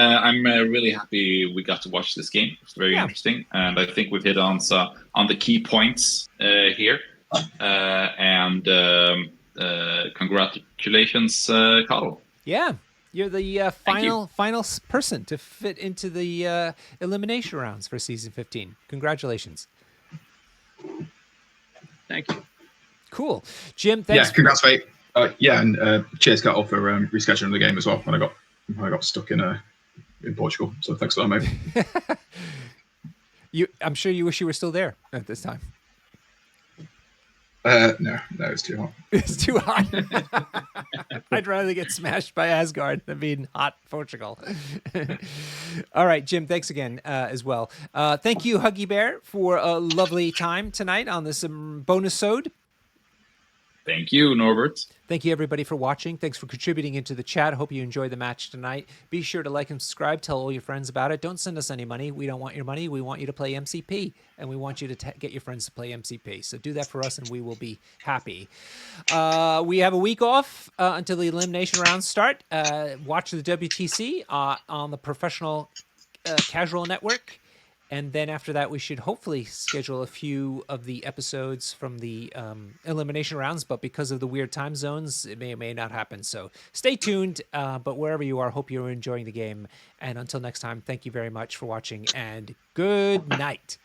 really happy we got to watch this game. It's very interesting, and I think we've hit on the key points here. And congratulations, Cathal. Yeah, you're the final person to fit into the elimination rounds for season 15. Congratulations. Thank you. Cool, Jim. Thanks. Yeah, congrats, mate. And cheers, Cathal, for rescheduling the game as well when I got stuck in Portugal. So thanks for that, mate. I'm sure you wish you were still there at this time. No, it's too hot. It's too hot. I'd rather get smashed by Asgard than be in hot Portugal. All right, Jim, thanks again as well. Thank you, Huggy Bear, for a lovely time tonight on this Bonisode. Thank you, Norbert. Thank you, everybody, for watching. Thanks for contributing into the chat. Hope you enjoyed the match tonight. Be sure to like and subscribe. Tell all your friends about it. Don't send us any money. We don't want your money. We want you to play MCP, and we want you to get your friends to play MCP. So do that for us, and we will be happy. We have a week off until the elimination rounds start. Watch the WTC on the Professional Casual Network. And then after that, we should hopefully schedule a few of the episodes from the elimination rounds. But because of the weird time zones, it may or may not happen. So stay tuned. But wherever you are, hope you're enjoying the game. And until next time, thank you very much for watching and good night.